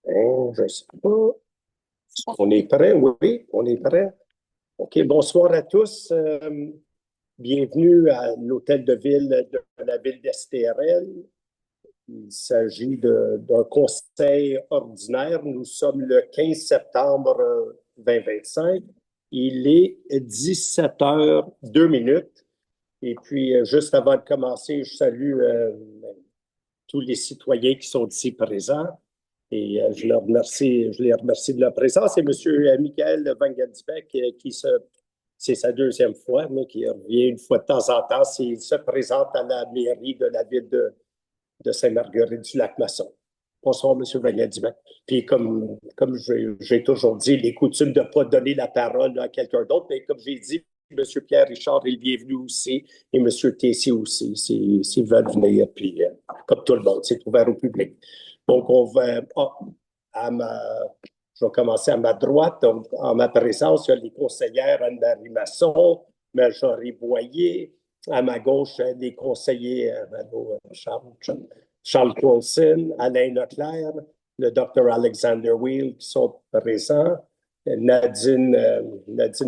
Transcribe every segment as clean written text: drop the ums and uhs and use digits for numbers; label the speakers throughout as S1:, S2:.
S1: Je sais pas. On est prêt? Oui, on est prêt. OK, bonsoir à tous. Bienvenue à l'hôtel de ville de la ville d'Estérel. Il s'agit d'un conseil ordinaire. Nous sommes le 15 septembre 2025. Il est 17h02. Et puis, juste avant de commencer, je salue tous les citoyens qui sont ici présents. Et je les remercie de leur présence. Et M. Michael Van Gansbeck, c'est sa deuxième fois, mais qui revient une fois de temps en temps, il se présente à la mairie de la ville de Saint-Marguerite-du-Lac-Masson. Bonsoir, M. Van Gansbeck. Puis comme j'ai toujours dit, les coutumes de ne pas donner la parole à quelqu'un d'autre, mais comme j'ai dit, M. Pierre Richard est le bienvenu aussi, et M. Tessier aussi, s'ils veulent venir, puis comme tout le monde, c'est ouvert au public. Donc, je vais commencer à ma droite. Donc, en ma présence, il y a les conseillères Anne-Marie Masson, Marjorie Boyer. À ma gauche, les conseillers Charles Coulson, Alain Leclerc, le Dr. Alexander Weil qui sont présents. Nadine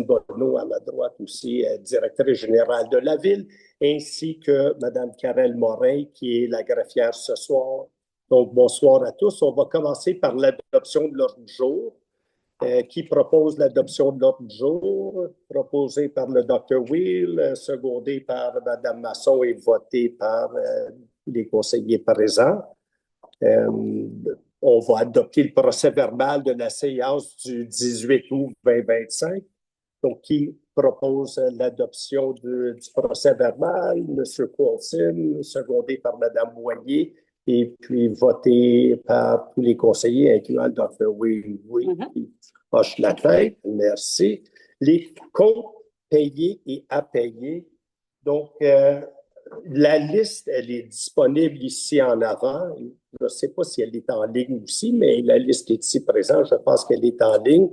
S1: Bonneau à ma droite aussi, directrice générale de la ville, ainsi que Mme Karel Morin, qui est la greffière ce soir. Donc, bonsoir à tous. On va commencer par l'adoption de l'ordre du jour. Qui propose l'adoption de l'ordre du jour, proposé par le Dr. Weil, secondé par Mme Masson et voté par les conseillers présents. On va adopter le procès-verbal de la séance du 18 août 2025. Donc, qui propose l'adoption du procès-verbal? M. Coulson, secondé par Mme Boyer, et puis voté par tous les conseillers, incluant le Dr. Oui, qui hoche la tête. Merci. Les comptes payés et à payer. Donc, la liste, elle est disponible ici en avant. Je ne sais pas si elle est en ligne aussi, mais la liste est ici présente. Je pense qu'elle est en ligne.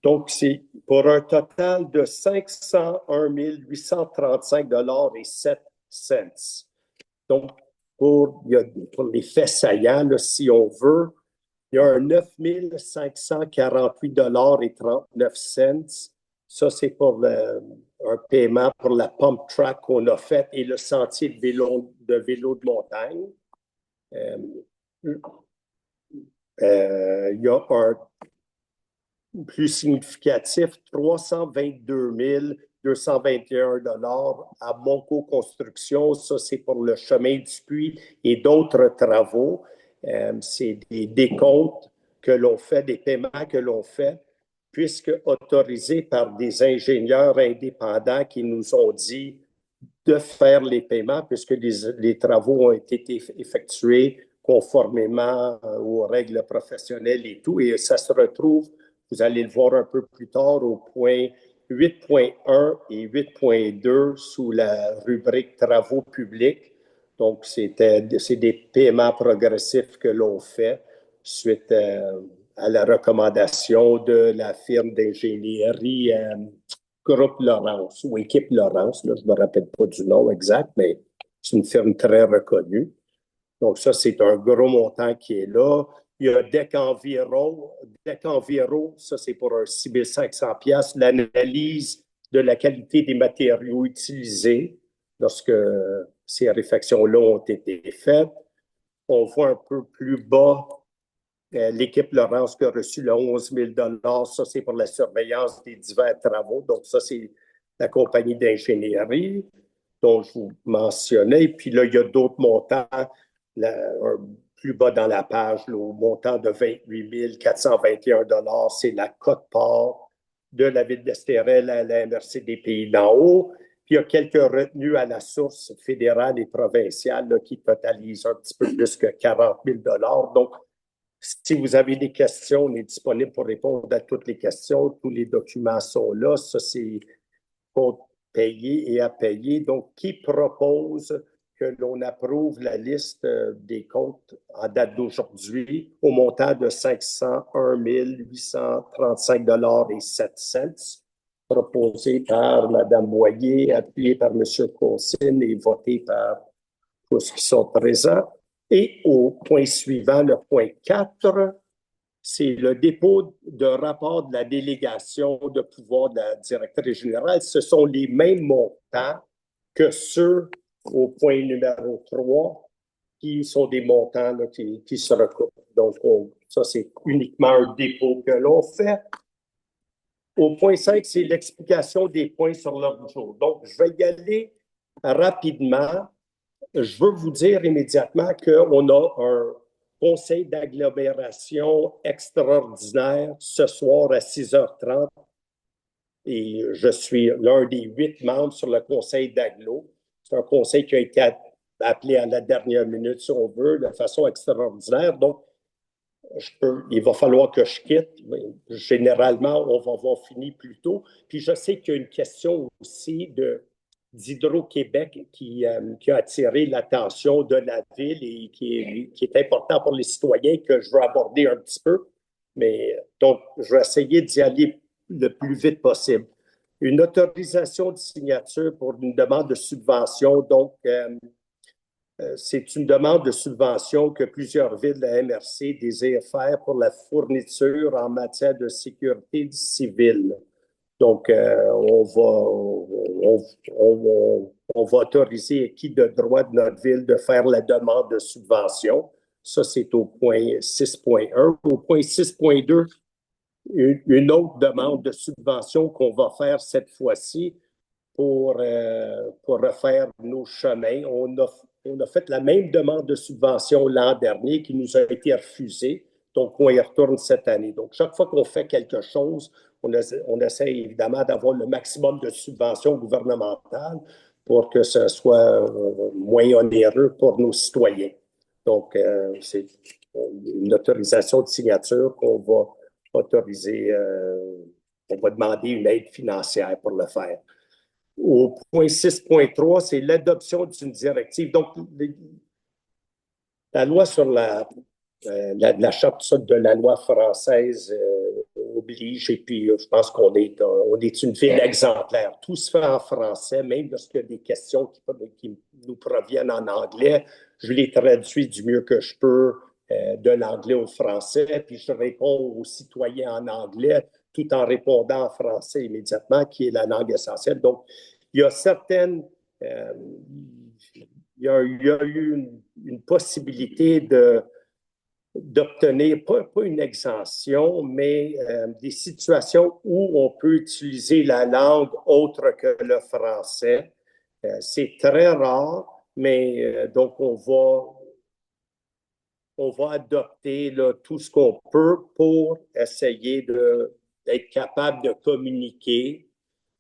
S1: Donc, c'est pour un total de 501 835,07 $. Donc, pour les faits saillants, là, si on veut, il y a un 9 548,39 $. Ça, c'est pour un paiement pour la pump track qu'on a fait et le sentier de vélo de montagne. Il y a un plus significatif, 322 221 $ à Monco Construction. Ça, c'est pour le chemin du puits et d'autres travaux. C'est des décomptes que l'on fait, des paiements que l'on fait, puisque autorisés par des ingénieurs indépendants qui nous ont dit de faire les paiements, puisque les travaux ont été effectués conformément aux règles professionnelles et tout. Et ça se retrouve, vous allez le voir un peu plus tard, au point 8.1 et 8.2 sous la rubrique travaux publics. Donc, c'est des paiements progressifs que l'on fait suite à la recommandation de la firme d'ingénierie Groupe Laurence ou Équipe Laurence. Là, je ne me rappelle pas du nom exact, mais c'est une firme très reconnue. Donc, ça, c'est un gros montant qui est là. Il y a DEC Environ, ça, c'est pour un 6 500 $. L'analyse de la qualité des matériaux utilisés lorsque ces réfections-là ont été faites. On voit un peu plus bas l'équipe Laurence qui a reçu le 11 000 $. Ça, c'est pour la surveillance des divers travaux. Donc, ça, c'est la compagnie d'ingénierie dont je vous mentionnais. Puis là, il y a d'autres montants plus bas dans la page, là, au montant de 28 421 $. C'est la quote-part de la ville d'Estérel à la MRC des Pays d'en haut. Puis il y a quelques retenues à la source fédérale et provinciale là, qui totalisent un petit peu plus que 40 000 $. Donc, si vous avez des questions, on est disponible pour répondre à toutes les questions. Tous les documents sont là. Ça, c'est compte payé et à payer. Donc, qui propose que l'on approuve la liste des comptes en date d'aujourd'hui au montant de 501 835,07 $, proposé par Mme Boyer, appuyé par M. Coulson et voté par tous qui sont présents. Et au point suivant, le point 4, c'est le dépôt de rapport de la délégation de pouvoir de la directrice générale. Ce sont les mêmes montants que ceux au point numéro 3, qui sont des montants là, qui se recoupent. Donc, ça, c'est uniquement un dépôt que l'on fait. Au point 5, c'est l'explication des points sur l'ordre du jour. Donc, je vais y aller rapidement. Je veux vous dire immédiatement qu'on a un conseil d'agglomération extraordinaire ce soir à 6h30. Et je suis l'un des 8 membres sur le conseil d'agglo. C'est un conseil qui a été appelé à la dernière minute, si on veut, de façon extraordinaire. Donc, il va falloir que je quitte. Généralement, on va avoir fini plus tôt. Puis je sais qu'il y a une question aussi d'Hydro-Québec qui a attiré l'attention de la ville et qui est important pour les citoyens que je veux aborder un petit peu. Mais donc, je vais essayer d'y aller le plus vite possible. Une autorisation de signature pour une demande de subvention. Donc, c'est une demande de subvention que plusieurs villes de la MRC désirent faire pour la fourniture en matière de sécurité civile. Donc, on va autoriser qui de droit de notre ville de faire la demande de subvention. Ça, c'est au point 6.1. Au point 6.2, une autre demande de subvention qu'on va faire cette fois-ci pour refaire nos chemins. On a fait la même demande de subvention l'an dernier qui nous a été refusée. Donc, on y retourne cette année. Donc, chaque fois qu'on fait quelque chose, on essaie évidemment d'avoir le maximum de subventions gouvernementales pour que ce soit moins onéreux pour nos citoyens. Donc, c'est une autorisation de signature qu'on va autoriser, on va demander une aide financière pour le faire. Au point 6.3, c'est l'adoption d'une directive. Donc, la loi sur la charte de la loi française oblige, et puis je pense qu'on est une ville exemplaire. Tout se fait en français, même lorsqu'il y a des questions qui nous proviennent en anglais. Je les traduis du mieux que je peux de l'anglais au français, puis je réponds aux citoyens en anglais tout en répondant en français immédiatement, qui est la langue essentielle. Donc, il y a certaines... il y a eu une possibilité d'obtenir, pas une exemption, mais des situations où on peut utiliser la langue autre que le français. C'est très rare, mais donc on va adopter là, tout ce qu'on peut pour essayer d'être capable de communiquer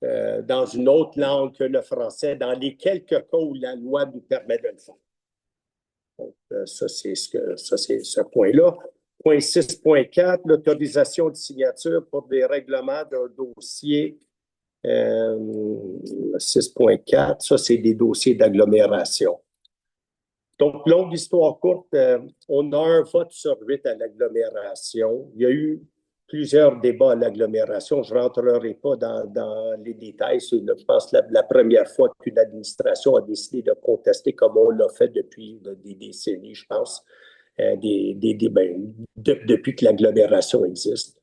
S1: dans une autre langue que le français, dans les quelques cas où la loi nous permet de le faire. Donc, ça, c'est ce point-là. Point 6.4, l'autorisation de signature pour des règlements d'un dossier. 6.4, ça, c'est des dossiers d'agglomération. Donc, longue histoire courte, on a un vote sur 8 à l'agglomération. Il y a eu plusieurs débats à l'agglomération. Je ne rentrerai pas dans les détails. C'est, je pense, la première fois qu'une administration a décidé de contester, comme on l'a fait depuis des décennies, je pense, depuis que l'agglomération existe.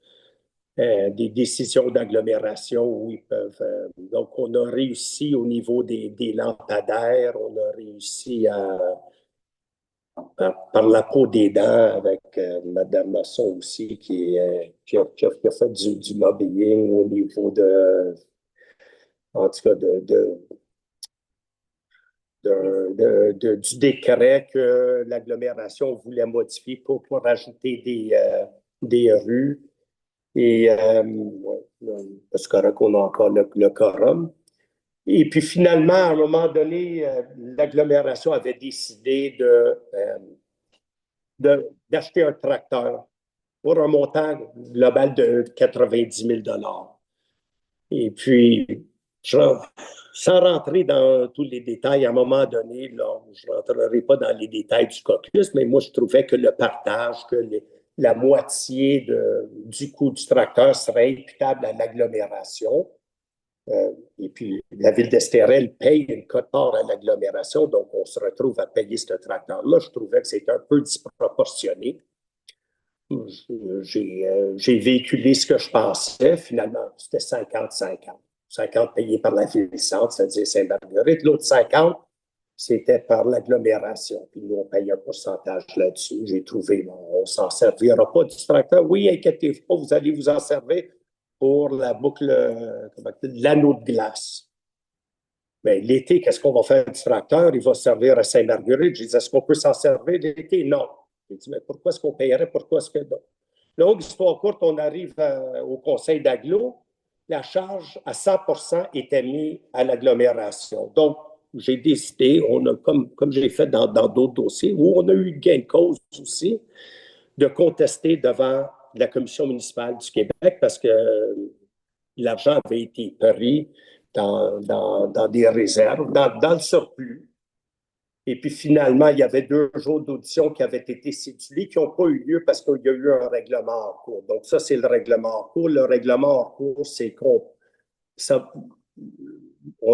S1: Des décisions d'agglomération où ils peuvent... donc, on a réussi au niveau des lampadaires, on a réussi par la peau des dents avec Mme Masson aussi, qui a fait du lobbying au niveau en tout cas, du décret que l'agglomération voulait modifier pour rajouter des rues. Et ouais, c'est correct qu'on a encore le quorum. Et puis finalement, à un moment donné, l'agglomération avait décidé d'acheter un tracteur pour un montant global de 90 000 $. Et puis, sans rentrer dans tous les détails, à un moment donné, là, je ne rentrerai pas dans les détails du caucus, mais moi, je trouvais que le partage, que la moitié du coût du tracteur serait imputable à l'agglomération. Et puis, la ville d'Estérel paye une quote-part à l'agglomération, donc on se retrouve à payer ce tracteur-là. Je trouvais que c'était un peu disproportionné. J'ai véhiculé ce que je pensais. Finalement, c'était 50-50. 50 payés par la ville-centre, c'est-à-dire Sainte-Marguerite. L'autre 50, c'était par l'agglomération. Puis nous, on paye un pourcentage là-dessus. J'ai trouvé, bon, on ne s'en servira pas du tracteur. Oui, inquiétez-vous pas, vous allez vous en servir pour la boucle, l'anneau de glace. Mais l'été, qu'est-ce qu'on va faire du tracteur? Il va servir à Sainte-Marguerite. Je dis, est-ce qu'on peut s'en servir l'été? Non. J'ai dit, mais pourquoi est-ce qu'on payerait? Pourquoi est-ce que non? Longue histoire courte, on arrive au conseil d'agglo. La charge à 100 était mise à l'agglomération. Donc, j'ai décidé, on a, comme j'ai fait dans d'autres dossiers, où on a eu gain de cause aussi, de contester devant la commission municipale du Québec parce que l'argent avait été pris dans des réserves, dans le surplus. Et puis finalement, il y avait 2 jours d'audition qui avaient été cédulés, qui n'ont pas eu lieu parce qu'il y a eu un règlement hors cours. Donc ça, c'est le règlement hors cours. Le règlement hors cours, c'est qu'on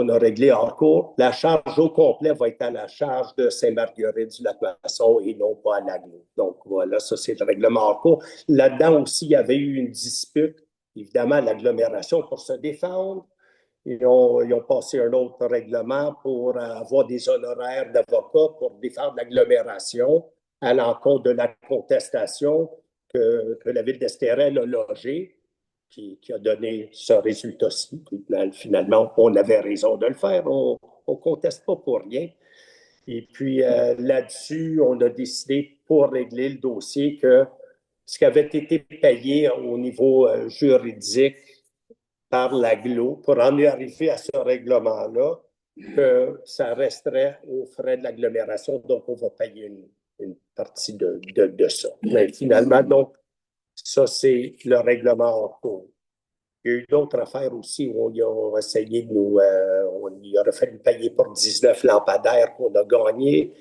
S1: a réglé hors cours. La charge au complet va être à la charge de Saint-Marguerite-du-Lac-Masson et non pas à l'aglo. Donc voilà, ça, c'est le règlement hors cours. Là-dedans aussi, il y avait eu une dispute, évidemment, l'agglomération pour se défendre. Ils ont passé un autre règlement pour avoir des honoraires d'avocats pour défendre l'agglomération à l'encontre de la contestation que la ville d'Estérel a logée, qui a donné ce résultat-ci. Finalement, on avait raison de le faire. On ne conteste pas pour rien. Et puis là-dessus, on a décidé pour régler le dossier que ce qui avait été payé au niveau juridique par l'aglo pour en arriver à ce règlement-là, que ça resterait aux frais de l'agglomération, donc on va payer une partie de ça. Mais finalement, donc, ça, c'est le règlement en cours. Il y a eu d'autres affaires aussi où ils ont essayé de nous... il aurait fallu payer pour 19 lampadaires qu'on a gagnés,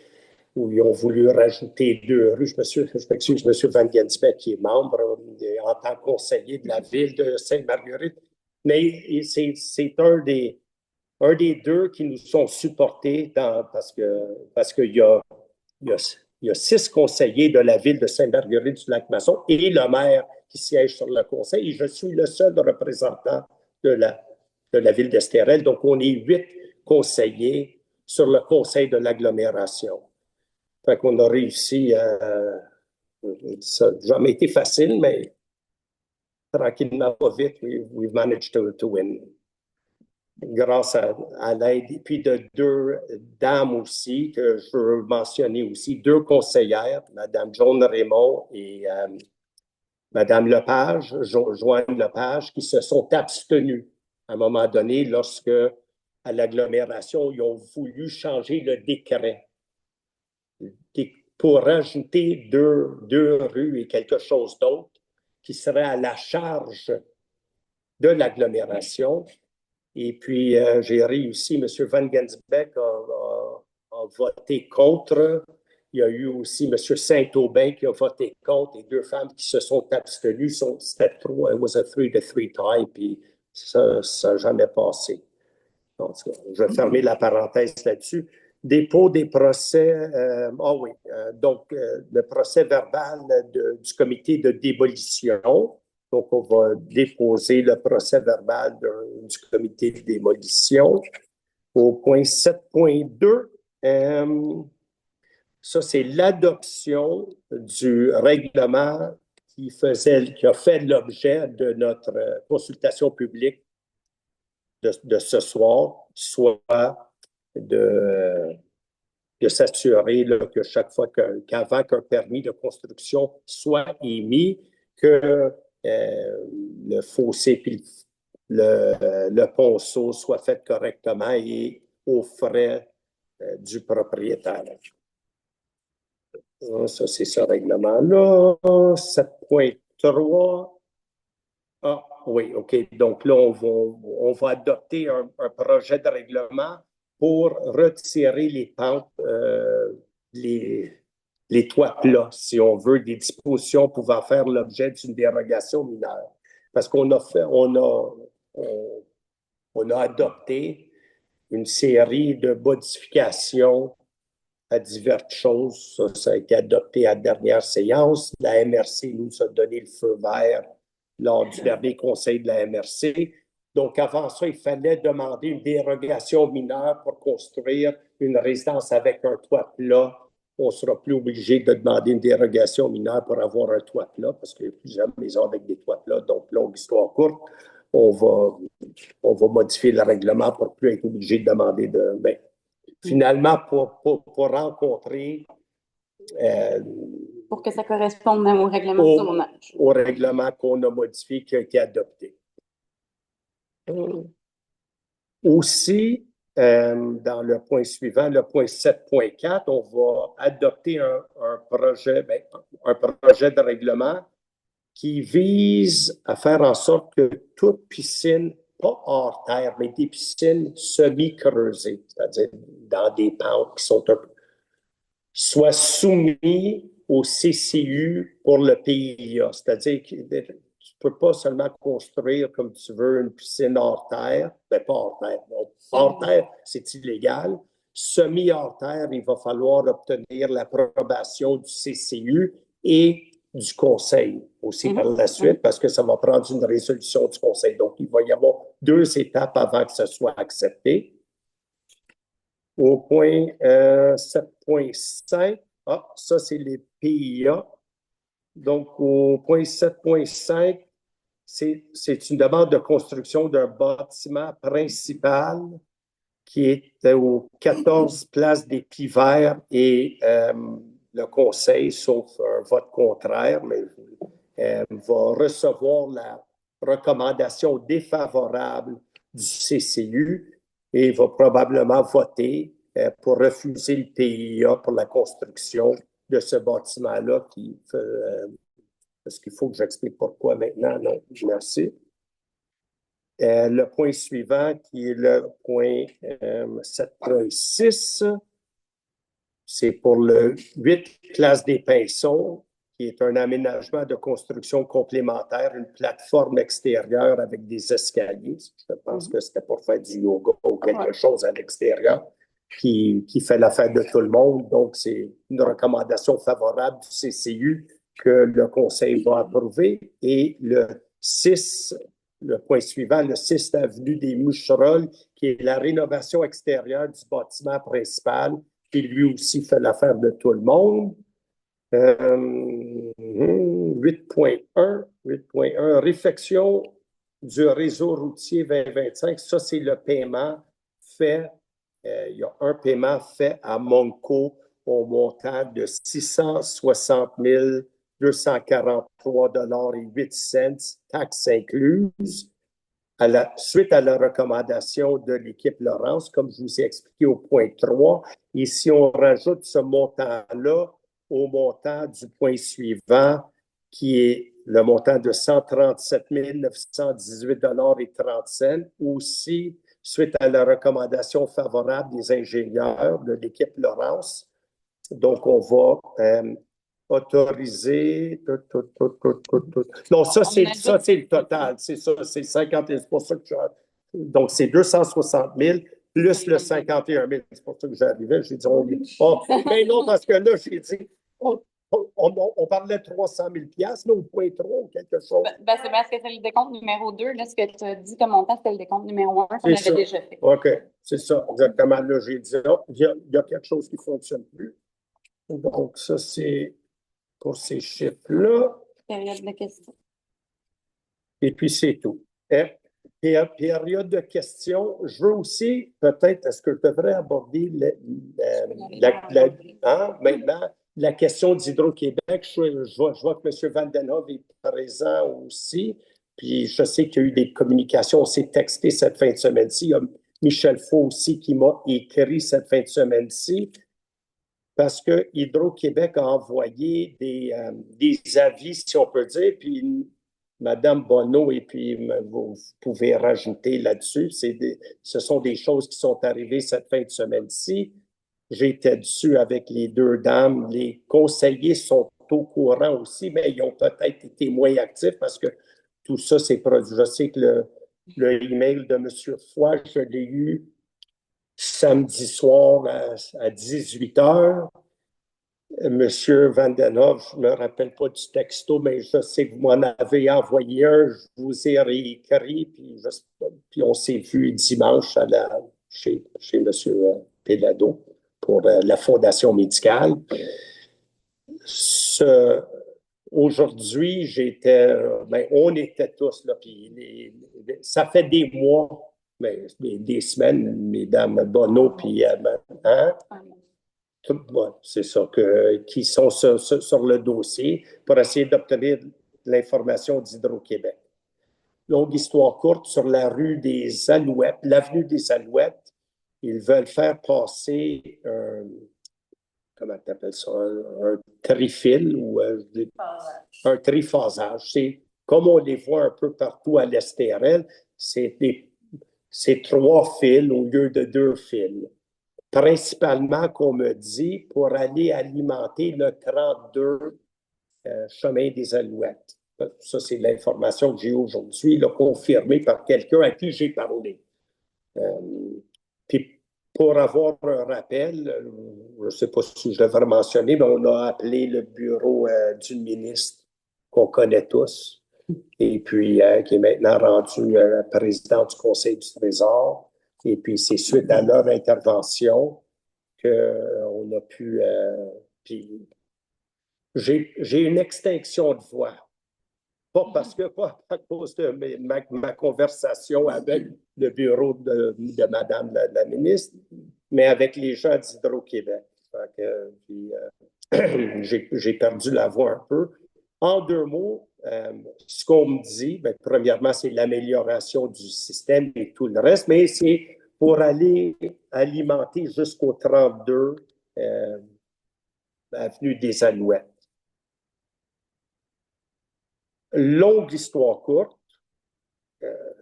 S1: où ils ont voulu rajouter 2 rues. Je m'excuse, M. Van Gensbeck, qui est membre en tant que conseiller de la ville de Sainte-Marguerite. Mais c'est un des 2 qui nous sont supportés parce qu'il y a 6 conseillers de la ville de Sainte-Marguerite-du-Lac-Masson et le maire qui siège sur le conseil. Et je suis le seul représentant de la ville d'Estérel. Donc, on est 8 conseillers sur le conseil de l'agglomération. Fait qu'on a réussi ça n'a jamais été facile, mais tranquillement, pas vite, we've managed to win. Grâce à l'aide, et puis de 2 dames aussi, que je veux mentionner aussi, 2 conseillères, Mme Joan Raymond et Mme Lepage, Joanne Lepage, qui se sont abstenues à un moment donné lorsque, à l'agglomération, ils ont voulu changer le décret pour rajouter 2 rues et quelque chose d'autre qui serait à la charge de l'agglomération. Et puis, j'ai réussi, M. Van Gensbeck a voté contre. Il y a eu aussi M. Saint-Aubin qui a voté contre et 2 femmes qui se sont abstenues. C'était trop, it was a 3-3 tie, puis ça n'a jamais passé. Donc, je vais fermer la parenthèse là-dessus. Dépôt des procès, oui, donc le procès verbal du comité de démolition. Donc, on va déposer le procès verbal du comité de démolition. Au point 7.2, ça, c'est l'adoption du règlement qui a fait l'objet de notre consultation publique de ce soir, soit de s'assurer que chaque fois qu'avant qu'un permis de construction soit émis, que le fossé puis le ponceau soit fait correctement et aux frais du propriétaire. Ça, c'est ce règlement-là. 7.3. Ah, oui, OK. Donc là, on va adopter un projet de règlement pour retirer les pentes, les toits plats, si on veut, des dispositions pouvant faire l'objet d'une dérogation mineure. Parce qu'on a adopté une série de modifications à diverses choses. Ça a été adopté à la dernière séance. La MRC nous a donné le feu vert lors du dernier conseil de la MRC. Donc, avant ça, il fallait demander une dérogation mineure pour construire une résidence avec un toit plat. On ne sera plus obligé de demander une dérogation mineure pour avoir un toit plat, parce qu'il y a plusieurs maisons avec des toits plats. Donc, longue histoire courte, on va modifier le règlement pour ne plus être obligé de demander de... Ben, finalement, pour rencontrer...
S2: pour que ça corresponde même au règlement de zonage.
S1: Au règlement qu'on a modifié, qui a été adopté. Aussi, dans le point suivant, le point 7.4, on va adopter un projet de règlement qui vise à faire en sorte que toute piscine, pas hors terre, mais des piscines semi-creusées, c'est-à-dire dans des pentes qui sont soient soumis au CCU pour le PIA, c'est-à-dire que tu ne peux pas seulement construire comme tu veux une piscine hors terre, mais pas hors terre. Donc, hors terre, c'est illégal. Semi-hors terre, il va falloir obtenir l'approbation du CCU et du conseil aussi par la suite, parce que ça va prendre une résolution du conseil. Donc, il va y avoir 2 étapes avant que ce soit accepté. Au point 7.5, ça c'est les PIA. Donc, au point 7.5, c'est une demande de construction d'un bâtiment principal qui est aux 14 places des Pivert et le conseil, sauf un vote contraire, mais va recevoir la recommandation défavorable du CCU et va probablement voter pour refuser le PIA pour la construction de ce bâtiment-là qui fait... Est-ce qu'il faut que j'explique pourquoi maintenant? Non, merci. Le point suivant, qui est le point 7.6, c'est pour le 8 Place des Pinsons, qui est un aménagement de construction complémentaire, une plateforme extérieure avec des escaliers. Je pense que c'était pour faire du yoga ou quelque chose à l'extérieur qui fait l'affaire de tout le monde. Donc, c'est une recommandation favorable du CCU que le conseil va approuver. Et le 6, le point suivant, le 6 avenue des Moucherolles, qui est la rénovation extérieure du bâtiment principal, qui lui aussi fait l'affaire de tout le monde. 8.1, réfection du réseau routier 2025. Ça, c'est le paiement fait. Il y a un paiement fait à Monco au montant de 660 243,08 $, taxes incluses, suite à la recommandation de l'équipe Laurence, comme je vous ai expliqué au point 3. Et si on rajoute ce montant-là au montant du point suivant, qui est le montant de 137 918,30 $, aussi suite à la recommandation favorable des ingénieurs de l'équipe Laurence. Donc, on va autoriser... Non, ça, c'est le total. C'est ça, c'est 50 000. C'est pour ça que donc, c'est 260 000 plus le 51 000. C'est pour ça que j'arrivais. J'ai dit, mais non, parce que là, j'ai dit, on parlait de 300 000 $, au point 3 ou quelque chose.
S2: C'est parce que c'est le décompte numéro 2. Là, ce que tu as dit comme montant, c'était le décompte numéro 1 qu'on avait déjà fait.
S1: OK, c'est ça, exactement. Là, j'ai dit, il y a quelque chose qui ne fonctionne plus. Donc, ça, c'est pour ces chiffres-là.
S2: Période de questions.
S1: Et puis, c'est tout. Période de questions. Je veux aussi, peut-être, est-ce que je devrais aborder maintenant la question d'Hydro-Québec? Je vois que M. Vandenhoff est présent aussi. Puis, je sais qu'il y a eu des communications. On s'est texté cette fin de semaine-ci. Il y a Michel Faux aussi qui m'a écrit cette fin de semaine-ci, parce que Hydro-Québec a envoyé des avis, si on peut dire, puis Mme Bonneau, et puis vous pouvez rajouter là-dessus. Ce sont des choses qui sont arrivées cette fin de semaine-ci. J'étais dessus avec les 2 dames. Les conseillers sont au courant aussi, mais ils ont peut-être été moins actifs parce que tout ça, c'est produit. Je sais que le email de M. Foy, je l'ai eu samedi soir à 18 heures. Monsieur Vandenhoff, je ne me rappelle pas du texto, mais je sais que vous m'en avez envoyé un, je vous ai réécrit, puis on s'est vu dimanche chez Monsieur Pellado pour la Fondation médicale. Aujourd'hui, on était tous là, puis ça fait des mois, mais des semaines, mesdames Bonneau, puis hein? C'est ça, qui sont sur le dossier pour essayer d'obtenir l'information d'Hydro-Québec. Longue histoire courte, sur la rue des Alouettes, l'avenue des Alouettes, ils veulent faire passer comment tu appelles ça, un trifil ou un triphasage. C'est comme on les voit un peu partout à l'Estérel, c'est 3 fils au lieu de 2 fils. Principalement, qu'on me dit, pour aller alimenter le 32 chemin des Alouettes. Ça, c'est l'information que j'ai aujourd'hui, confirmée par quelqu'un à qui j'ai parlé. Puis, pour avoir un rappel, je ne sais pas si je devrais mentionner, mais on a appelé le bureau du ministre qu'on connaît tous, et puis qui est maintenant rendu président du Conseil du Trésor. Et puis, c'est suite à leur intervention qu'on a pu... puis, j'ai une extinction de voix. Pas à cause de ma conversation avec le bureau de Madame la ministre, mais avec les gens d'Hydro-Québec. J'ai perdu la voix un peu. En 2 mots, ce qu'on me dit, premièrement, c'est l'amélioration du système et tout le reste, mais c'est pour aller alimenter jusqu'au 32 avenue des Alouettes. Longue histoire courte,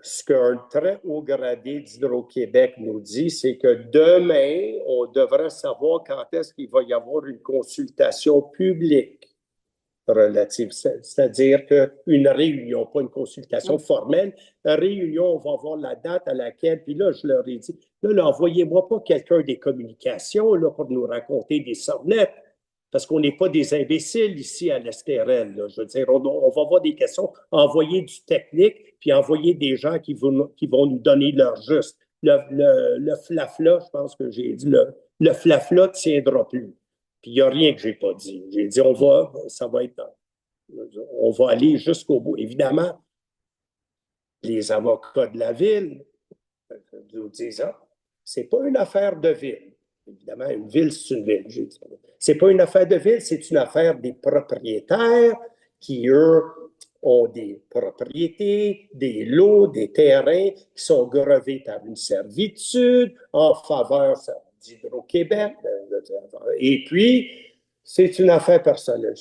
S1: ce qu'un très haut gradé d'Hydro-Québec nous dit, c'est que demain, on devrait savoir quand est-ce qu'il va y avoir une consultation publique relative, c'est-à-dire qu'une réunion, pas une consultation formelle, une réunion, on va voir la date à laquelle, puis là, je leur ai dit, là envoyez-moi pas quelqu'un des communications là, pour nous raconter des sornettes, parce qu'on n'est pas des imbéciles ici à l'Estérel. Je veux dire, on va avoir des questions, envoyer du technique, puis envoyer des gens qui vont nous donner leur juste. Le flafla, je pense que j'ai dit, le flafla ne tiendra plus. Puis il n'y a rien que je n'ai pas dit. J'ai dit, on va aller jusqu'au bout. Évidemment, les avocats de la ville nous disent, c'est pas une affaire de ville. Évidemment, une ville, c'est une ville. C'est pas une affaire de ville, c'est une affaire des propriétaires qui, eux, ont des propriétés, des lots, des terrains qui sont grevés par une servitude en faveur d'Hydro-Québec. Et puis, c'est une affaire personnelle.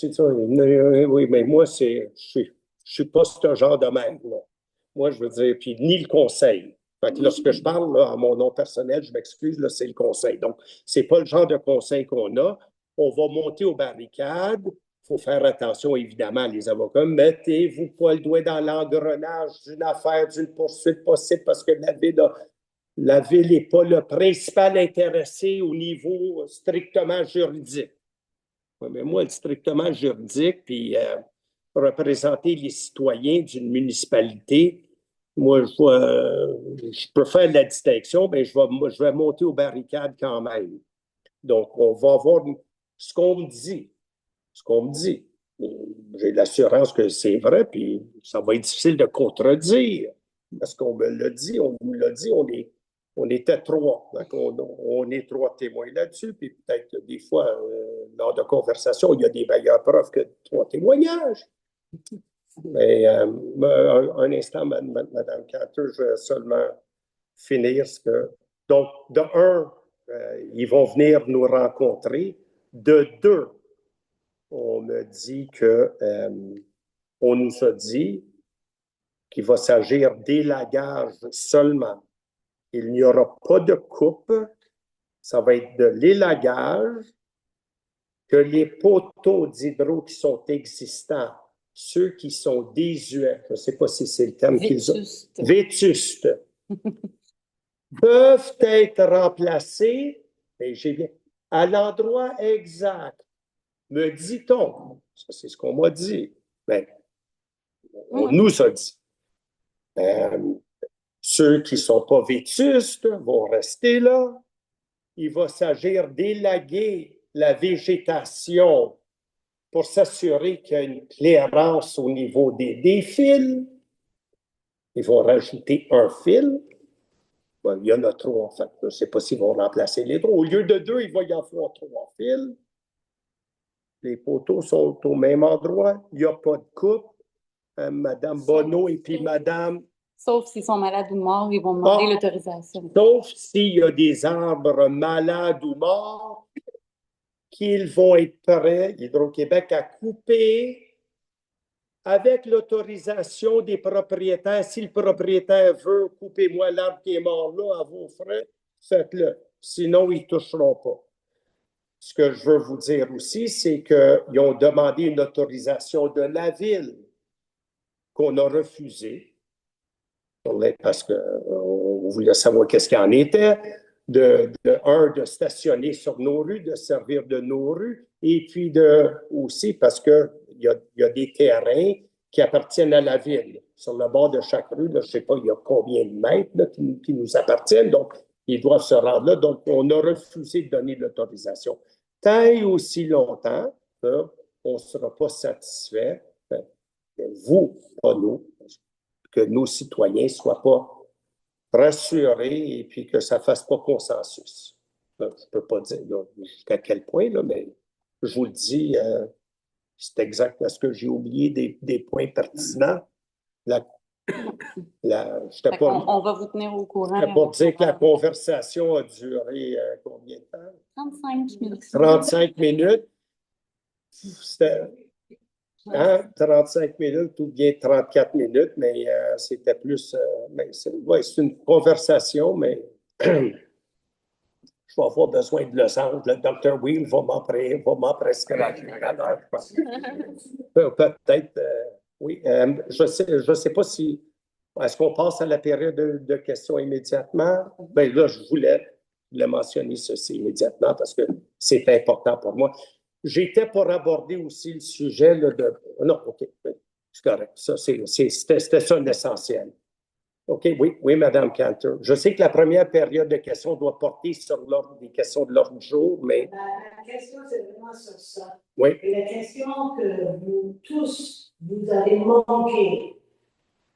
S1: Oui, mais moi, je suis pas ce genre de même. Là. Moi, je veux dire, puis ni le conseil. Lorsque je parle là, à mon nom personnel, je m'excuse, là, c'est le conseil. Donc, c'est pas le genre de conseil qu'on a. On va monter aux barricades. Il faut faire attention, évidemment, les avocats. Mettez-vous pas le doigt dans l'engrenage d'une affaire, d'une poursuite possible, parce que la ville n'est pas le principal intéressé au niveau strictement juridique. Ouais, mais moi, le strictement juridique, puis représenter les citoyens d'une municipalité, moi, je peux faire la distinction, mais je vais monter aux barricades quand même. Donc, on va avoir ce qu'on me dit. Ce qu'on me dit. J'ai l'assurance que c'est vrai, puis ça va être difficile de contredire. Parce qu'on me l'a dit, on nous l'a dit, on était 3. On est 3 témoins là-dessus, puis peut-être des fois, lors de conversations, il y a des meilleures preuves que 3 témoignages. Mais un instant, Mme Carter, je vais seulement finir ce que... Donc, de 1, ils vont venir nous rencontrer. De 2, on me dit on nous a dit qu'il va s'agir d'élagage seulement. Il n'y aura pas de coupe, ça va être de l'élagage, que les poteaux d'hydro qui sont existants, ceux qui sont désuets, je ne sais pas si c'est le terme qu'ils ont. Vétustes. peuvent être remplacés, et j'ai bien, à l'endroit exact, me dit-on. Ça, c'est ce qu'on m'a dit. Ben, on nous a dit. Ceux qui ne sont pas vétustes vont rester là. Il va s'agir d'élaguer la végétation pour s'assurer qu'il y a une clairance au niveau des fils. Ils vont rajouter un fil. Bon, il y en a trois, en fait. Je ne sais pas s'ils vont remplacer les trois. Au lieu de deux, il va y avoir trois fils. Les poteaux sont au même endroit. Il n'y a pas de coupe. Madame Bonneau et puis Madame...
S2: Sauf s'ils sont malades ou morts, ils vont demander l'autorisation.
S1: Sauf s'il y a des arbres malades ou morts qu'ils vont être prêts, Hydro-Québec, à couper avec l'autorisation des propriétaires. Si le propriétaire veut, coupez-moi l'arbre qui est mort là à vos frais, faites-le. Sinon, ils ne toucheront pas. Ce que je veux vous dire aussi, c'est qu'ils ont demandé une autorisation de la ville qu'on a refusée parce qu'on voulait savoir qu'est-ce qu'il en était. De stationner sur nos rues, de servir de nos rues, et puis aussi parce qu'il y a des terrains qui appartiennent à la ville. Sur le bord de chaque rue, là, je ne sais pas, il y a combien de mètres là, qui nous appartiennent, donc ils doivent se rendre là. Donc, on a refusé de donner l'autorisation. Tant et aussi longtemps qu'on ne sera pas satisfait, vous, pas nous, que nos citoyens ne soient pas rassurés et puis que ça ne fasse pas consensus. Je ne peux pas dire jusqu'à quel point, là, mais je vous le dis, c'est exact parce que j'ai oublié des points pertinents.
S2: On va vous tenir au courant.
S1: C'était pour dire que la conversation a duré combien de temps?
S2: 35 minutes.
S1: 35 minutes. C'était 35 minutes ou bien 34 minutes, mais c'était plus... c'est une conversation, mais je vais avoir besoin de losange. Le Dr. Wheel va m'emprescrire. Peut-être, oui. Je ne sais pas si... Est-ce qu'on passe à la période de questions immédiatement? Bien là, je voulais mentionner ceci immédiatement parce que c'est important pour moi. J'étais pour aborder aussi le sujet là, de... Non, OK, c'est correct. C'était ça l'essentiel. OK, oui, Mme Cantor. Je sais que la première période de questions doit porter sur des questions de l'ordre du jour, mais...
S3: La question, c'est vraiment sur ça.
S1: Oui.
S3: Et la question que vous tous, vous avez manqué,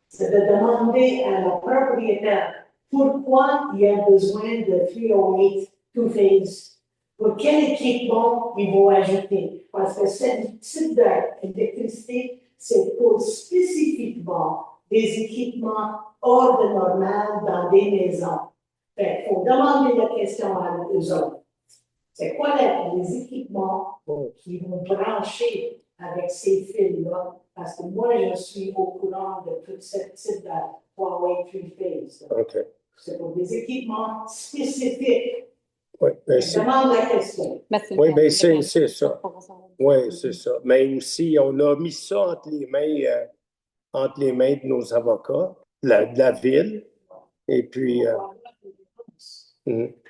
S3: c'est de demander à la propriétaire pourquoi il y a besoin de 308 two-phase. Pour quel équipement ils vont ajouter? Parce que ce type d'électricité, c'est pour spécifiquement des équipements hors de normal dans des maisons. Il faut demander la question à eux autres. C'est quoi les équipements qui vont brancher avec ces fils-là? Parce que moi, je suis au courant de tout ce type de Huawei three-phase.
S1: OK.
S3: C'est pour des équipements spécifiques.
S1: Oui, mais
S3: je demande la question.
S1: Oui, bien, c'est ça. Oui, c'est ça. Mais aussi, on a mis ça entre les mains de nos avocats, de la ville. Et puis...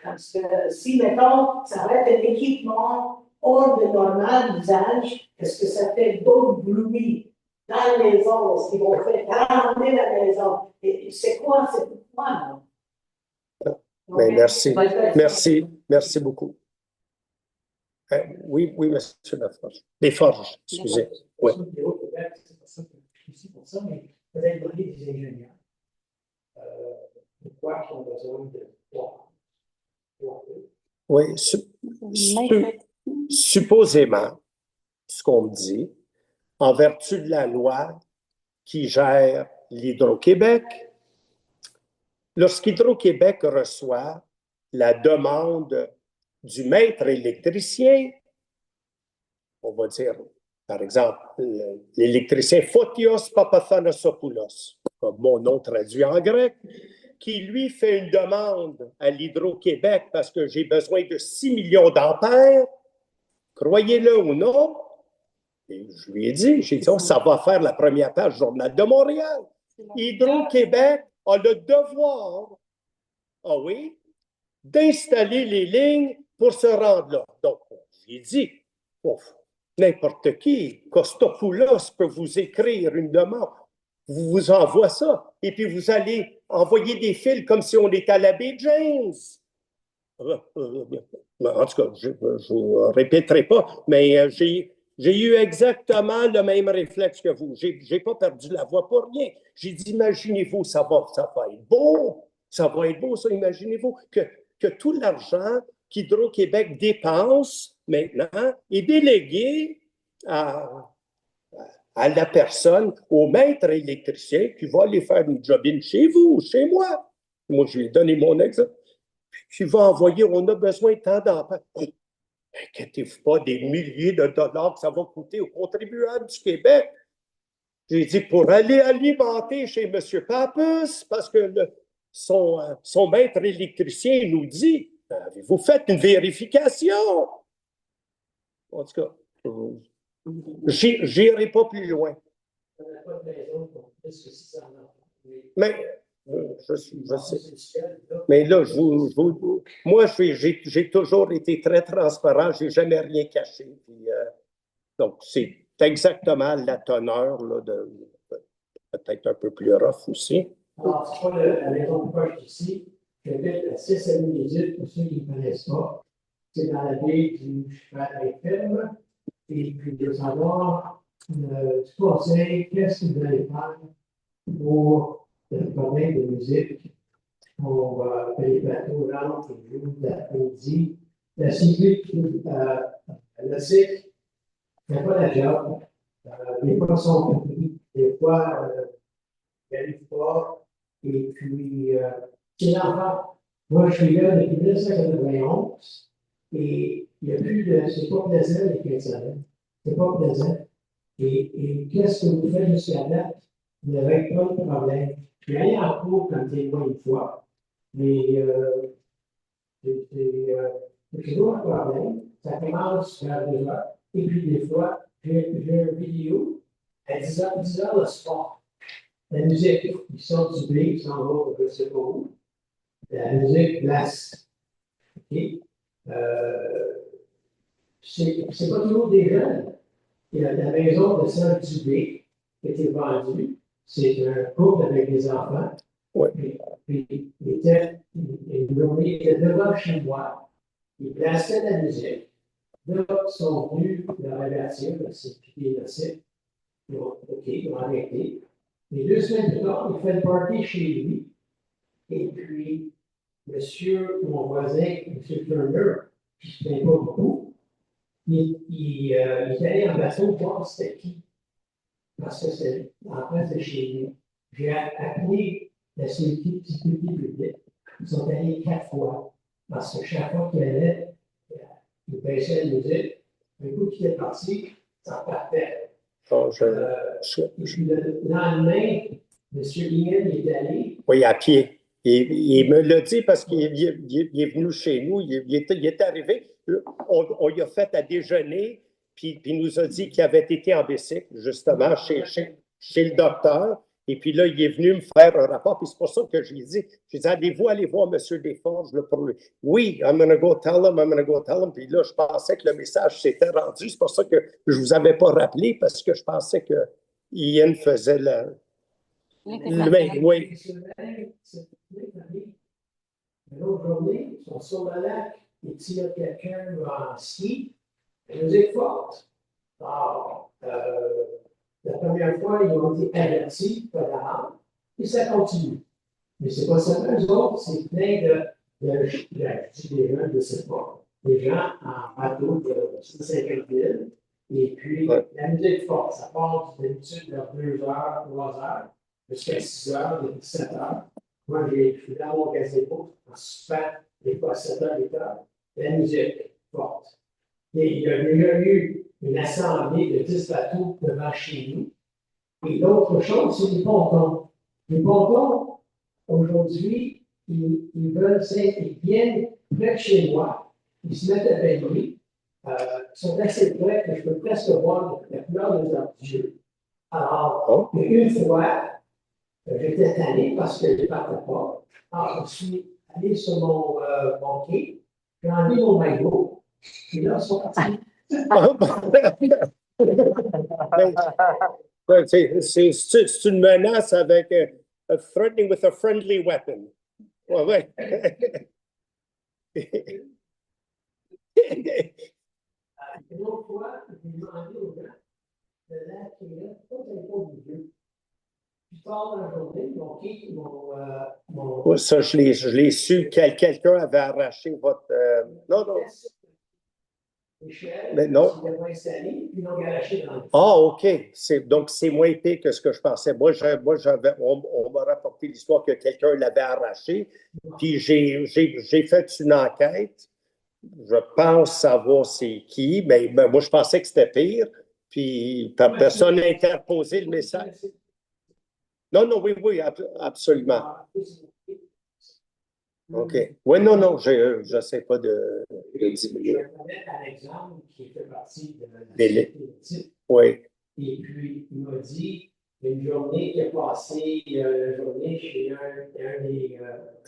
S3: Parce que si, mettons, ça va être un équipement hors de normal usage, est-ce que ça fait d'autres bruits dans la maison? Est-ce qu'ils vont faire ramener la maison? Et c'est quoi? C'est pourquoi, non?
S1: Mais merci beaucoup. Oui, monsieur Laforge. Desforges, excusez. Oui.
S4: C'est pour ça, mais vous avez donné des ingénieurs. Pourquoi ils ont besoin de trois?
S1: Oui, supposément, ce qu'on me dit, en vertu de la loi qui gère l'Hydro-Québec, lorsqu'Hydro-Québec reçoit la demande du maître électricien, on va dire, par exemple, l'électricien Photios Papathanasopoulos, comme mon nom traduit en grec, qui lui fait une demande à l'Hydro-Québec parce que j'ai besoin de 6 millions d'ampères, croyez-le ou non, et je lui ai dit, ça va faire la première page du Journal de Montréal. Hydro-Québec a le devoir ah oui, d'installer les lignes pour se rendre là. Donc, j'ai dit, n'importe qui, Costopoulos peut vous écrire une demande, vous envoie ça, et puis vous allez envoyer des fils comme si on était à la baie James. En tout cas, je ne répéterai pas, mais j'ai eu exactement le même réflexe que vous. Je n'ai pas perdu la voix pour rien. J'ai dit, imaginez-vous, ça va être beau. Ça va être beau, ça. Imaginez-vous que tout l'argent qu'Hydro-Québec dépense maintenant est délégué à la personne, au maître électricien qui va aller faire une jobine chez vous, chez moi. Moi, je lui ai donné mon exemple. Puis il va envoyer, on a besoin de tant d'emplois. Inquiétez-vous pas des milliers de dollars que ça va coûter aux contribuables du Québec. J'ai dit, pour aller alimenter chez M. Papus, parce que son maître électricien nous dit, avez-vous fait une vérification? En tout cas, j'irai pas plus loin. Mais je sais. Mais là, moi, j'ai toujours été très transparent, je n'ai jamais rien caché. Puis, donc, c'est exactement la teneur là, peut-être un peu plus rough aussi.
S4: Alors, c'est pas la maison de poche ici. J'habite à 6 avenue des Îles, pour ceux qui ne connaissent pas. C'est dans la baie du cheval ferme. Et puis, je veux savoir du conseil, qu'est-ce que vous allez faire pour le problème de musique, pour les plateaux rentrent et jouent l'après-midi. La cyclique, le cycle, c'est pas la job. Les fois sont compris, des fois, il y a une fois, et puis, c'est l'enfant. Moi, je suis là depuis 1991, et il n'y a plus de. C'est pas plaisant, les 15 années. C'est pas plaisant. Et qu'est-ce que vous faites jusqu'à date? Vous n'avez pas de problème. Je suis allé en cours comme témoin une fois, mais c'est toujours un problème. Ça commence vers 2 heures. Et puis, des fois, j'ai une vidéo à 10 heures le soir. La musique, ils sortent du blé, ils s'en vont, je ne sais pas où. La musique place. OK? C'est pas toujours des jeunes. Il y a la maison de Saint-Dubé qui a été vendue. C'est un couple avec des enfants.
S1: Ouais.
S4: Puis, il était devant chez moi. Il plaçait la musique. Là, ils sont venus de la relation, c'est piqué le site. OK, ils ont arrêté. Et 2 semaines plus tard, il fait le party chez lui. Et puis, mon voisin, M. Turner, qui ne se plaint pas beaucoup, il est allé en bateau voir c'était qui. Parce que c'est en face de chez lui. J'ai appelé la sécurité publique. Ils sont allés 4 fois. Parce que chaque fois qu'il allait, il baissait la musique. Un coup qu'il est parti, ça partait. Et puis le lendemain, M. Lingen est allé.
S1: Oui, à pied. Il me l'a dit parce qu'il est venu chez nous, il est arrivé, on lui a fait à déjeuner, puis il nous a dit qu'il avait été en bicycle, justement, chez le docteur. Et puis là, il est venu me faire un rapport, puis c'est pour ça que je lui ai dit, allez-vous aller voir M. Desforges là, pour lui. Oui, I'm going to go tell him. Puis là, je pensais que le message s'était rendu. C'est pour ça que je ne vous avais pas rappelé, parce que je pensais que Ian faisait oui.
S4: L'autre journée, ils sont sur le lac, ils tirent quelqu'un en ski, la musique forte. Alors, la première fois, ils ont été avertis par la rampe, et ça continue. Mais c'est pas seulement eux autres, c'est plein des gens de cette fois, des gens en bateau de 150 000, et puis la musique forte, ça part d'habitude vers 2 heures, 3 heures, jusqu'à 6 heures, depuis 7 heures. Moi, je suis dans mon gazebo, en super, des fois 7 heures, 8 heures, la musique forte. Et il y a déjà eu une assemblée de 10 bateaux devant chez nous. Et l'autre chose, c'est les pontons. Les pontons, aujourd'hui, ils viennent près de chez moi, ils se mettent à baigner, ils sont assez près que je peux presque voir la couleur de leurs yeux. Alors, une fois, j'étais tanné parce que je ne partais pas. Alors, je me suis aller sur mon quai, j'ai enlevé mon maillot, et là, ils sont partis.
S1: C'est une menace avec threatening with a friendly weapon. Ouais, ouais.
S4: Une autre fois, j'ai demandé aux gens de l'air qui est là, pourquoi tu n'avez pas bougé? Plus tard dans la journée,
S1: Ouais, ça, je l'ai su. Quelqu'un avait arraché votre. Non, non. Mais non. Ah, OK. Donc, c'est moins épais que ce que je pensais. Moi, on m'a rapporté l'histoire que quelqu'un l'avait arraché. Puis, j'ai fait une enquête. Je pense savoir c'est qui, mais moi, je pensais que c'était pire. Puis, personne n'a interposé le message. Non, non, oui, absolument. OK. Oui, non, je ne sais pas de diminuer.
S4: Je connais un exemple qui fait partie de la
S1: société. Oui.
S4: Et puis, il m'a dit, il y a une journée qui a passé, la journée chez un des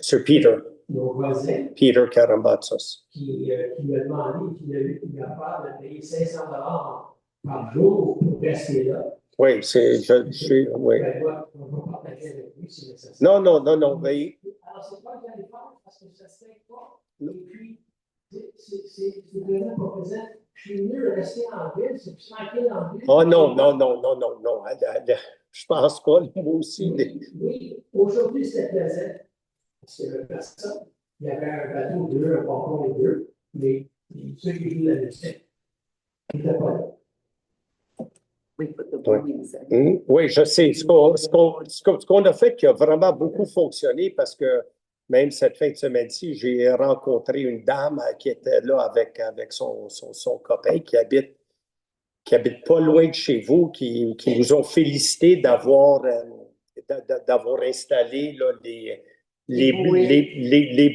S1: Sir Peter.
S4: Nos voisins.
S1: Peter Karambatsos.
S4: Qui m'a demandé, qui a eu une affaire de payer 500 $ par jour pour rester là.
S1: Oui, oui. Non, mais...
S4: Alors, c'est pas que j'allais faire parce que ça ne se fait pas. Et puis, c'est vraiment pas présent. Je suis mieux de rester en ville, c'est plus tranquille en ville.
S1: Oh non. Je pense pas, moi aussi.
S4: Oui, aujourd'hui, c'était plaisant. Parce que le personne, il y avait un bateau deux, un ponton et deux, mais ceux qui jouent la musique, ils n'étaient pas là.
S1: Oui, je sais. Ce qu'on a fait qui a vraiment beaucoup fonctionné parce que même cette fin de semaine-ci, j'ai rencontré une dame qui était là avec son copain qui habite pas loin de chez vous, qui nous ont félicité d'avoir installé là, les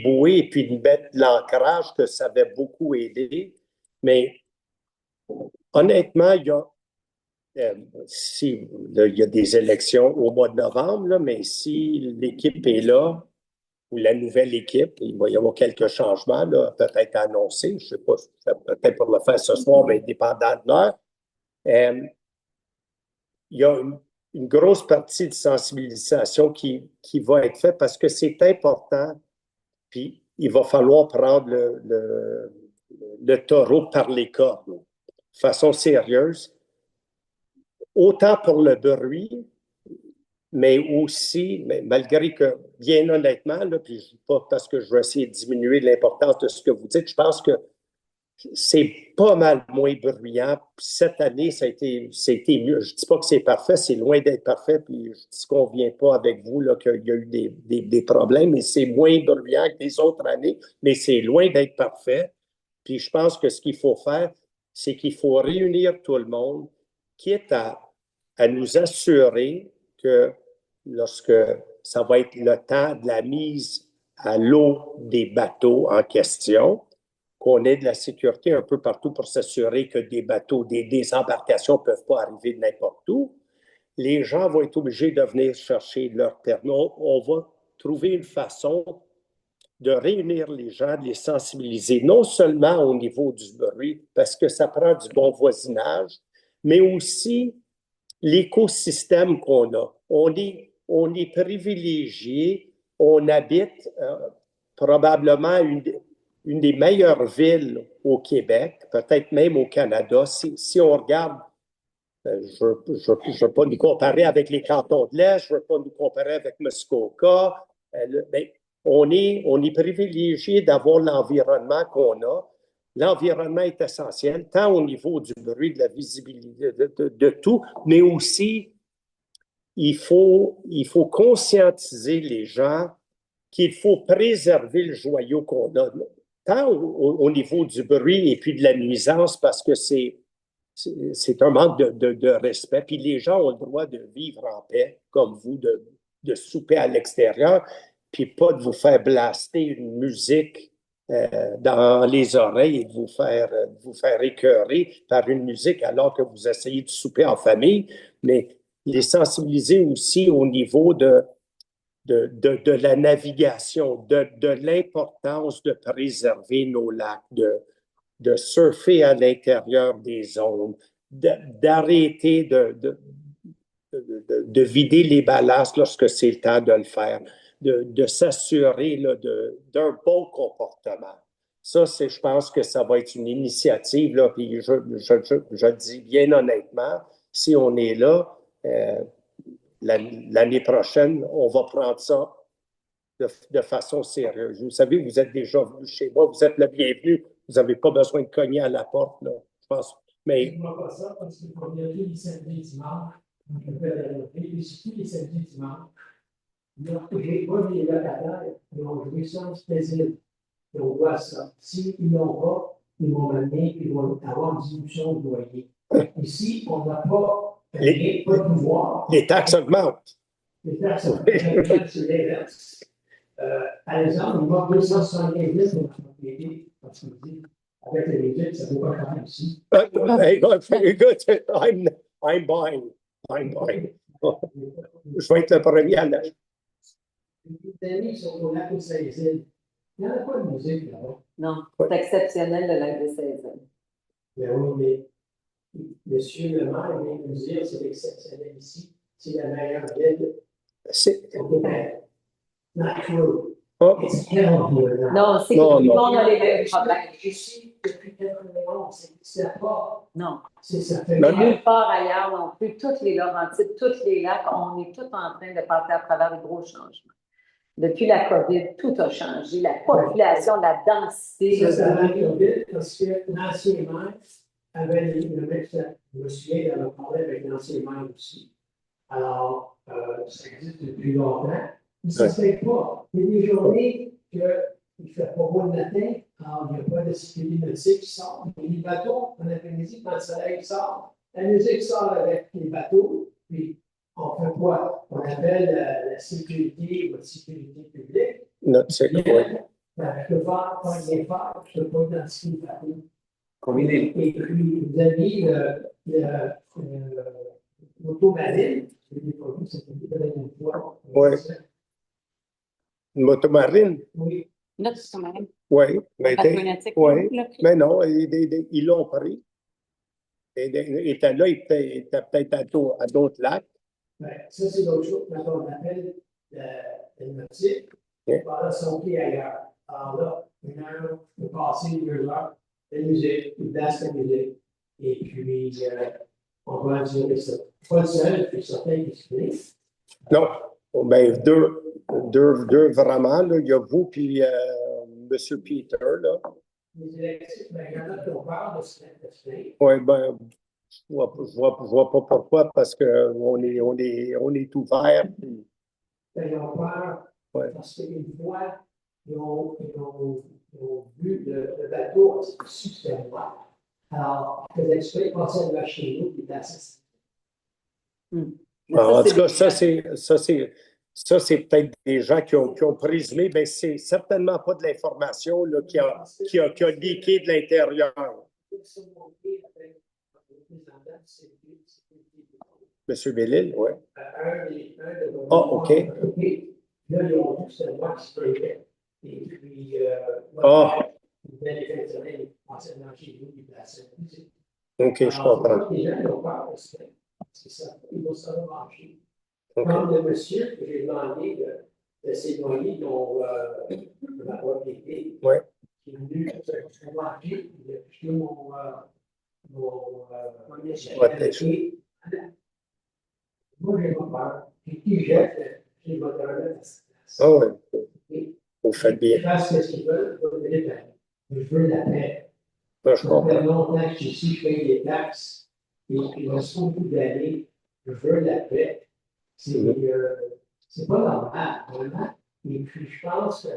S1: bouées et puis de mettre l'ancrage, que ça avait beaucoup aidé. Mais honnêtement, il y a des élections au mois de novembre, là, mais si l'équipe est là, ou la nouvelle équipe, il va y avoir quelques changements, peut-être annoncés, je ne sais pas, peut-être pour le faire ce soir, mais dépendant de l'heure. Il y a une grosse partie de sensibilisation qui va être faite parce que c'est important, puis il va falloir prendre le taureau par les cornes de façon sérieuse, autant pour le bruit, mais aussi, malgré que, bien honnêtement, là, puis pas parce que je veux essayer de diminuer l'importance de ce que vous dites, je pense que c'est pas mal moins bruyant. Puis cette année, ça a été mieux. Je ne dis pas que c'est parfait, c'est loin d'être parfait, puis je dis qu'on ne vient pas avec vous là, qu'il y a eu des problèmes, mais c'est moins bruyant que les autres années, mais c'est loin d'être parfait. Puis je pense que ce qu'il faut faire, c'est qu'il faut réunir tout le monde, quitte à nous assurer que lorsque ça va être le temps de la mise à l'eau des bateaux en question, qu'on ait de la sécurité un peu partout pour s'assurer que des bateaux, des embarcations ne peuvent pas arriver de n'importe où. Les gens vont être obligés de venir chercher leur permis. On va trouver une façon de réunir les gens, de les sensibiliser, non seulement au niveau du bruit, parce que ça prend du bon voisinage, mais aussi l'écosystème qu'on a. On est privilégié, on habite probablement une des meilleures villes au Québec, peut-être même au Canada. Si on regarde, je ne veux pas nous comparer avec les cantons de l'Est, je ne veux pas nous comparer avec Muskoka, mais on est privilégié d'avoir l'environnement qu'on a. L'environnement est essentiel, tant au niveau du bruit, de la visibilité, de tout, mais aussi, il faut conscientiser les gens qu'il faut préserver le joyau qu'on a, tant au niveau du bruit et puis de la nuisance, parce que c'est un manque de respect. Puis les gens ont le droit de vivre en paix, comme vous, de souper à l'extérieur, puis pas de vous faire blaster une musique dans les oreilles et de vous faire écœurer par une musique alors que vous essayez de souper en famille, mais les sensibiliser aussi au niveau de de la navigation, de l'importance de préserver nos lacs, de surfer à l'intérieur des zones, d'arrêter de vider les ballasts lorsque c'est le temps de le faire, de s'assurer d'un bon comportement. Ça, je pense que ça va être une initiative, là, puis je le dis bien honnêtement, si on est là, l'année prochaine, on va prendre ça de façon sérieuse. Vous savez, vous êtes déjà venu chez moi, vous êtes le bienvenu, vous n'avez pas besoin de cogner à la porte, là, je pense. Mais...
S4: Je ne vois pas ça parce qu'on vient tous les samedis et dimanches, je fais la rentrée, et surtout les samedis et dimanches. J'ai pas les locataires, ils ont joué sans plaisir. Et on voit ça. S'ils n'ont pas, ils vont m'amener, ils vont avoir une diminution de loyer. Ici, on n'a pas de pouvoir.
S1: Les taxes augmentent.
S4: Les taxes augmentent, c'est l'inverse. Par exemple, il va 275 000 pour la propriété, parce qu'on dit, avec les budgets, ça ne vaut pas quand même ici.
S1: Hey, good. I'm buying. Je vais être le premier à l'acheter.
S4: Les amis sont au lac de Saint-Zile. Il n'y en a pas de musique là-bas.
S5: Non, c'est exceptionnel le lac de Saint-Zile.
S4: Mais oui, mais monsieur le maire vient nous dire c'est exceptionnel ici. C'est la meilleure ville au Québec. Not true.
S1: Oh.
S4: It's hell here now.
S5: Non, c'est que
S1: Non,
S5: tout le
S1: non.
S5: monde a les mêmes problèmes.
S4: Ici, depuis 91, c'est pas.
S5: Non.
S4: Ça fait
S1: Non,
S5: Nulle part ailleurs non plus. Toutes les Laurentides, tous les lacs, on est tous en train de passer à travers de gros changements. Depuis la COVID, tout a changé. La population, la densité.
S4: Ça, ça va être vite parce que l'ancien maire avait le médecin. Je me souviens d'avoir parlé avec l'ancien maire aussi. Alors, ça existe depuis longtemps. Mais ça ne se fait pas. Il y a des journées qu'il ne fait pas beau le matin, alors il n'y a pas de sécurité nautique qui sort. Il y a des bateaux, en après-midi, quand le soleil sort, la musique sort avec les bateaux, puis on fait quoi? On appelle la sécurité ou la sécurité publique.
S1: Notre
S4: Bien,
S1: ouais.
S4: je peux pas rien faire, je ne peux pas identifier le bateau.
S1: Combien
S4: Et puis, vous avez l'automarine, je l'ai pas vu, c'était peut-être une fois.
S1: Ouais. Une motomarine?
S4: Oui.
S2: Notre sous-marin.
S1: Oui. Mais
S2: Oui.
S1: mais non, ils l'ont pris. Il était là, il était peut-être à d'autres lacs.
S4: Ben, ça, c'est l'autre chose. Quand on appelle le nautique, on va son pied ailleurs. Alors là, une heure, on peut passer 2 heures, la musique, il place la musique. Et puis, on va durer ça. Pas le seul, puis certains qui se plaignent.
S1: Non. Ben, deux vraiment, là. Il y a vous puis M. Peter, là.
S4: Les électifs, ben, il y en a qui ont peur de se plaindre.
S1: Oui, ben, je vois pas pourquoi, parce qu'on est ouvert. Puis...
S4: Ben, ils ont peur
S1: Ouais.
S4: parce qu'une fois, ils ont vu le bateau super noir. Alors, ils faisaient exprès de passer devant chez nous et d'assassiner.
S1: En tout cas, ça, c'est peut-être des gens qui ont présumé, mais c'est certainement pas de l'information là, qui a leaké de l'intérieur. Monsieur Bellil, oui. Ah, OK.
S4: Là, ils ont vu que c'était moi qui sprayais. Et puis,
S1: Ah,
S4: ils venaient les fins de semaine, ils passaient devant chez nous, ils plaçaient.
S1: OK, je comprends.
S4: Les gens ont peur de se faire. C'est ça, ils vont se remarcher.
S1: OK.
S4: Comme le monsieur que j'ai demandé de s'éloigner de ma propriété,
S1: Ouais.
S4: qui est venu se remarcher, il a jeté mon
S1: Protège.
S4: moi, j'ai pas peur. Puis qui jette, j'ai votre remettre à sa place.
S1: Ah oui, vous faites bien.
S4: Ils fassent ce qu'ils veulent, je veux la paix.
S1: Moi, je
S4: Ça fait
S1: comprends.
S4: longtemps que je suis ici, je paye des taxes, et il reste beaucoup d'années, je veux la paix. C'est pas normal, vraiment. Et puis, je pense que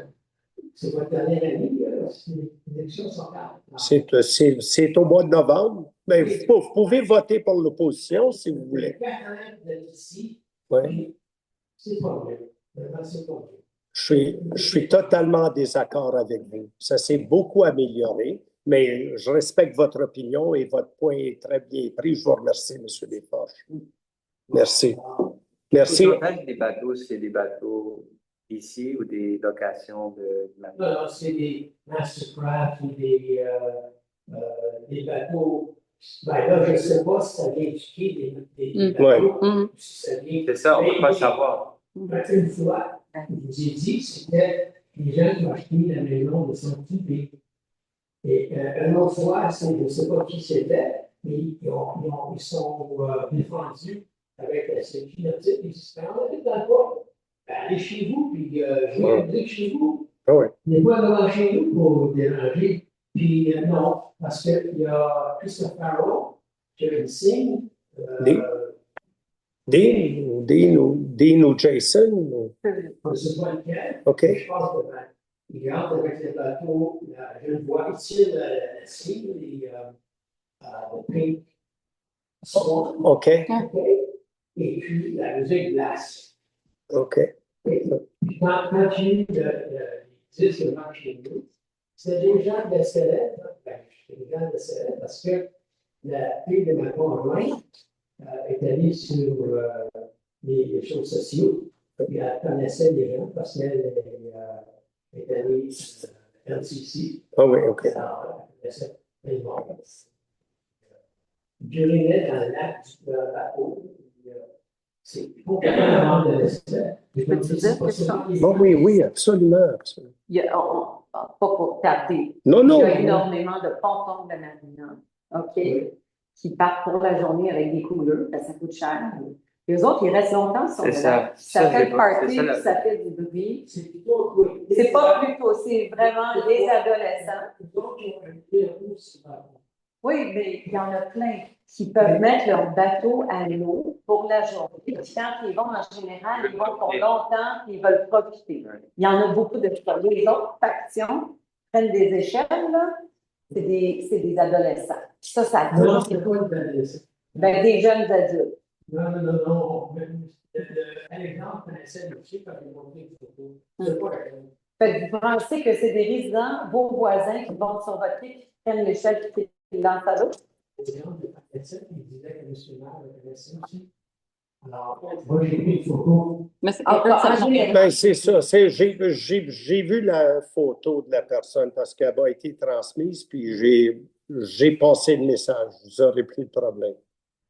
S4: c'est votre dernière année, les élections sont calmes.
S1: C'est au mois de novembre. Mais vous pouvez voter pour l'opposition si vous voulez.
S4: 4 ans d'être ici,
S1: Ouais.
S4: c'est pas vrai. Vraiment, c'est pas vrai.
S1: Je suis totalement en désaccord avec vous. Ça s'est beaucoup amélioré, mais je respecte votre opinion et votre point est très bien pris. Je vous remercie, M. Desforges. Merci. Merci.
S6: Le pourcentage des bateaux, c'est des bateaux ici ou des locations de
S4: Non, non, c'est des Mastercraft ou des bateaux. Ben là, je ne sais pas si ça vient du quai des bateaux, ou si ça vient.
S6: C'est ça, on ne peut pas savoir.
S4: Une fois, je vous ai dit, c'était les gens qui ont acheté la maison de Saint-Tibé. Et une autre fois, je ne sais pas qui c'était, mais ils sont défendus avec la sécurité nautique. Ils disent, quand on est dans le coin, ben, allez chez vous, puis je vais dire chez vous. n'est pas devant chez nous pour déranger. Puis non, parce qu'il y a Christopher Farrell qui a une signe.
S1: Dean ou Jason?
S4: Je ne sais pas lequel.
S1: OK.
S4: Je pense que il rentre avec le bateau. Je le vois ici, la signe, le pink.
S1: OK.
S4: Et puis la musique glace.
S1: OK.
S4: Quand j'ai eu le disque devant chez nous, c'était des gens de célèbres, des gens de célèbres, parce que la fille de ma conjointe est allée sur les réseaux sociaux, et elle connaissait des gens parce qu'elle est allée sur LCC.
S1: Ah oui, OK.
S4: Alors, elle connaissait plein de monde. J'urinais dans le lac du bateau. C'est complètement de l'espèce.
S5: Peux-tu dire quelque chose?
S1: Bon, oui, absolument. Absolument.
S5: Il y a, pas pour taper.
S1: Non, non.
S5: Il y a énormément de pontons de marina, OK, qui partent pour la journée avec des couleurs, ça coûte cher. Les autres, ils restent longtemps, ils sont là. Ça fait le party, puis ça fait du bruit.
S4: C'est plutôt,
S5: c'est pas plutôt, c'est vraiment les adolescents. Oui, mais il y en a plein qui peuvent mettre leur bateau à l'eau pour la journée. Puis quand ils vont, en général, ils vont pour longtemps et ils veulent profiter. Il y en a beaucoup de choses. Les autres factions prennent des échelles, là, c'est des adolescents. Ça
S4: non, c'est pas des adolescents.
S5: Ben, des jeunes adultes.
S4: Non. Alexandre connaissait le chien quand il montait une photo. C'est pas la même.
S5: Fait que vous pensez que c'est des résidents, vos voisins qui vont sur votre quai, qui prennent l'échelle qui lancent à l'eau?
S4: Il disait que M. Maire le connaissait aussi. Alors, moi, j'ai pris une photo.
S2: Mais c'est
S1: Ben, c'est ça. J'ai vu la photo de la personne parce qu'elle m'a été transmise, puis j'ai passé le message. Vous n'aurez plus de problème.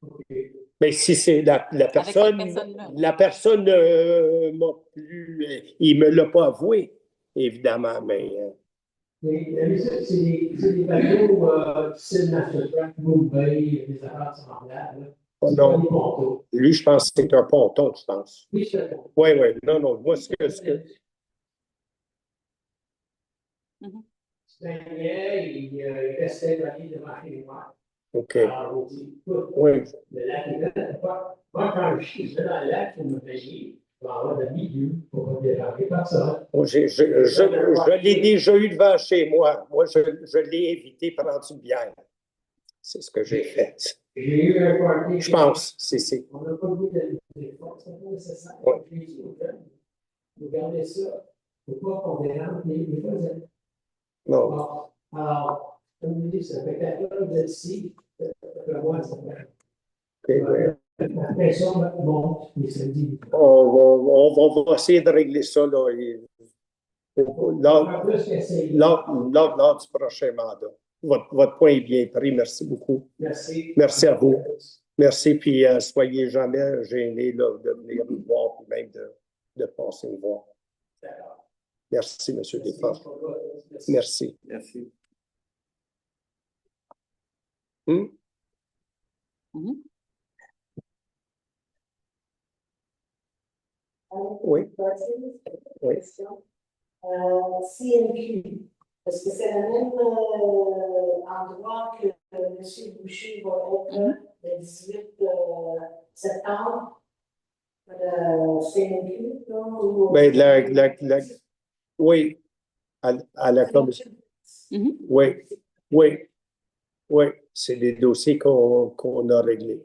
S4: Okay.
S1: Mais si c'est la personne, la personne m'a plus, il ne me l'a pas avoué, évidemment, mais.
S4: Mais c'est des bateaux style Mastercraft, Mumbai, des affaires semblables.
S1: Non. Lui, je pense que c'est un ponton, je pense.
S4: Oui, c'est un ponton.
S1: Oui. Non. Moi, ce que.
S4: C'est un lien, il restait dans l'île de Marquez-Noir.
S1: OK.
S4: Alors, on dit,
S1: oui.
S4: Le lac est là. Moi, quand je vais dans le lac pour me baigner, je vais avoir le milieu pour ne déranger personne.
S1: Je l'ai déjà eu devant chez moi. Moi, je l'ai évité prendre une bière. C'est ce que j'ai fait.
S4: J'ai eu un party.
S1: Je pense, c'est.
S4: On n'a pas vu de téléphone, c'est pas nécessaire. Vous gardez ça. Il ne faut pas qu'on dérange les voisins.
S1: Non.
S4: Alors, comme je dis, ça fait 4 heures que vous êtes ici. Ça fait moi, ça fait. La pression monte les samedis.
S1: On va essayer de régler ça là, lors du prochain mandat. Votre point est bien pris. Merci beaucoup.
S4: Merci.
S1: Merci à vous. Merci, puis soyez jamais gênés là, de venir nous voir, puis même de passer nous voir. Merci, M. Desforges. Merci.
S6: Merci.
S1: Oui.
S3: CNQ, est-ce que c'est le même endroit que M. Boucher va être le 18 septembre? CNQ,
S1: Ben, oui, à la commission. Oui, c'est des dossiers qu'on a réglés.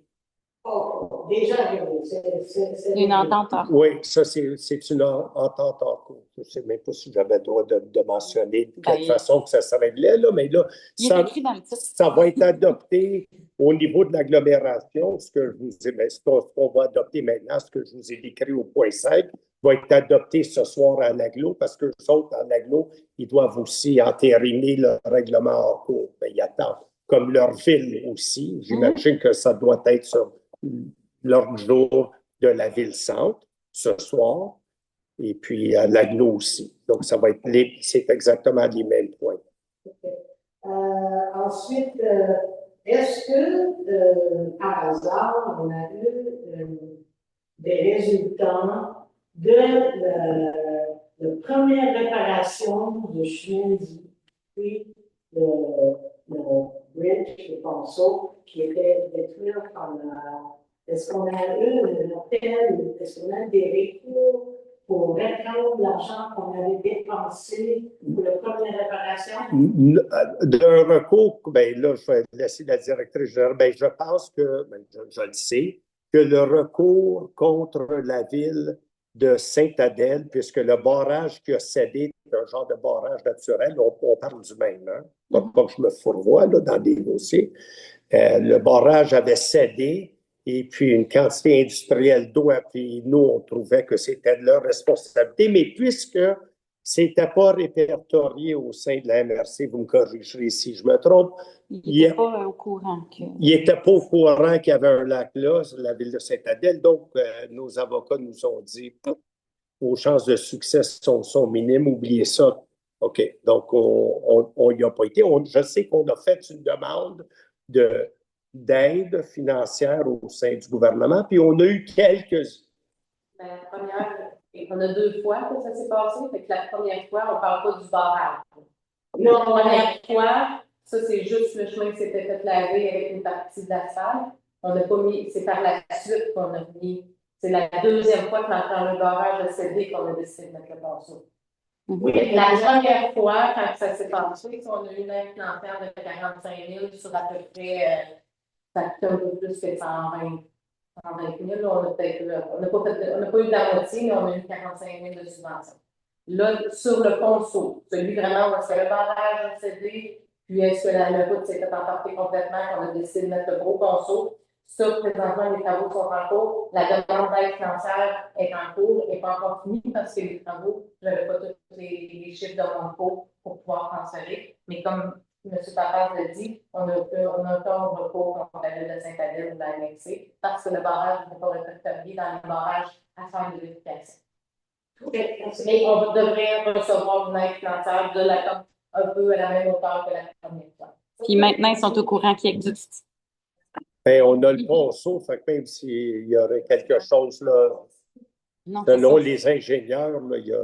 S3: Oh, déjà, c'est
S2: une entente en cours.
S1: Oui, ça, c'est une entente en cours. Je ne sais même pas si j'avais le droit de mentionner de quelle façon que ça se réglait, là, mais là, ça va être adopté au niveau de l'agglomération, ce qu'on va adopter maintenant, ce que je vous ai décrit au point 5, va être adopté ce soir à l'aglo, parce que les autres, en aglo, ils doivent aussi entériner le règlement hors cours. Ben, ils attendent, comme leur ville aussi. J'imagine que ça doit être sur l'ordre du jour de la ville-centre ce soir, et puis à l'aglo aussi. Donc, ça va être c'est exactement les mêmes points.
S3: Ensuite, est-ce que, par hasard, on a eu des résultats de la première réparation de chemin puis le bridge de Ponceau qui était détruit est-ce qu'on a eu un appel, est-ce qu'on a des recours pour reprendre l'argent qu'on avait dépensé pour la première réparation?
S1: D'un recours, ben là, je vais laisser la directrice générale. Ben, je pense que, ben, je le sais, que le recours contre la ville de Sainte-Adèle, puisque le barrage qui a cédé est un genre de barrage naturel, on parle du même, hein? Pas que je me fourvoie là, dans des dossiers. Le barrage avait cédé, et puis une quantité industrielle d'eau, puis nous, on trouvait que c'était de leur responsabilité, mais puisque c'était pas répertorié au sein de la MRC, vous me corrigerez si je me trompe.
S2: Il n'était pas au courant.
S1: Il n'était pas au courant qu'il y avait un lac là, la ville de Sainte-Adèle. Donc, nos avocats nous ont dit, vos chances de succès sont minimes, oubliez ça. OK. Donc, on n'y a pas été. Je sais qu'on a fait une demande d'aide financière au sein du gouvernement, puis on a eu quelques...
S5: La première, on a 2 fois que ça s'est passé, fait que la première fois, on ne parle pas du barrage. Non, la première fois, ça c'est juste le chemin qui s'était fait laver avec une partie d'asphalte. On n'a pas mis, c'est par la suite qu'on a mis. C'est la deuxième fois que quand le barrage a cédé qu'on a décidé de mettre le ponceau. Oui, la première fois, quand ça s'est passé, on a eu une aide financière de 45 000 sur à peu près, ça coûte un peu plus que 120 000. On n'a pas eu de la moitié, mais on a eu 45 000 de subvention. Là, sur le ponceau, celui vraiment où est-ce que le barrage a cédé, puis est-ce que la route s'est fait emporter complètement, qu'on a décidé de mettre le gros ponceau. Ça, présentement, les travaux sont en cours. La demande d'aide financière est en cours, n'est pas encore finie parce que les travaux, je n'avais pas tous les chiffres de mon cours pour pouvoir transférer. Mais comme M. Papaz l'a dit, on a encore un recours contre la ville de Sainte-Adèle ou de la MNC parce que le barrage n'est pas répertorié dans les barrages à faire de vérification. Mais on devrait recevoir une aide financière de la un peu à la même hauteur que la première fois.
S2: Puis maintenant, ils sont au courant qu'il existe.
S1: Ben, on a le ponceau, fait que même s'il y aurait quelque chose là,
S2: Non,
S1: selon les ingénieurs, là, il y a.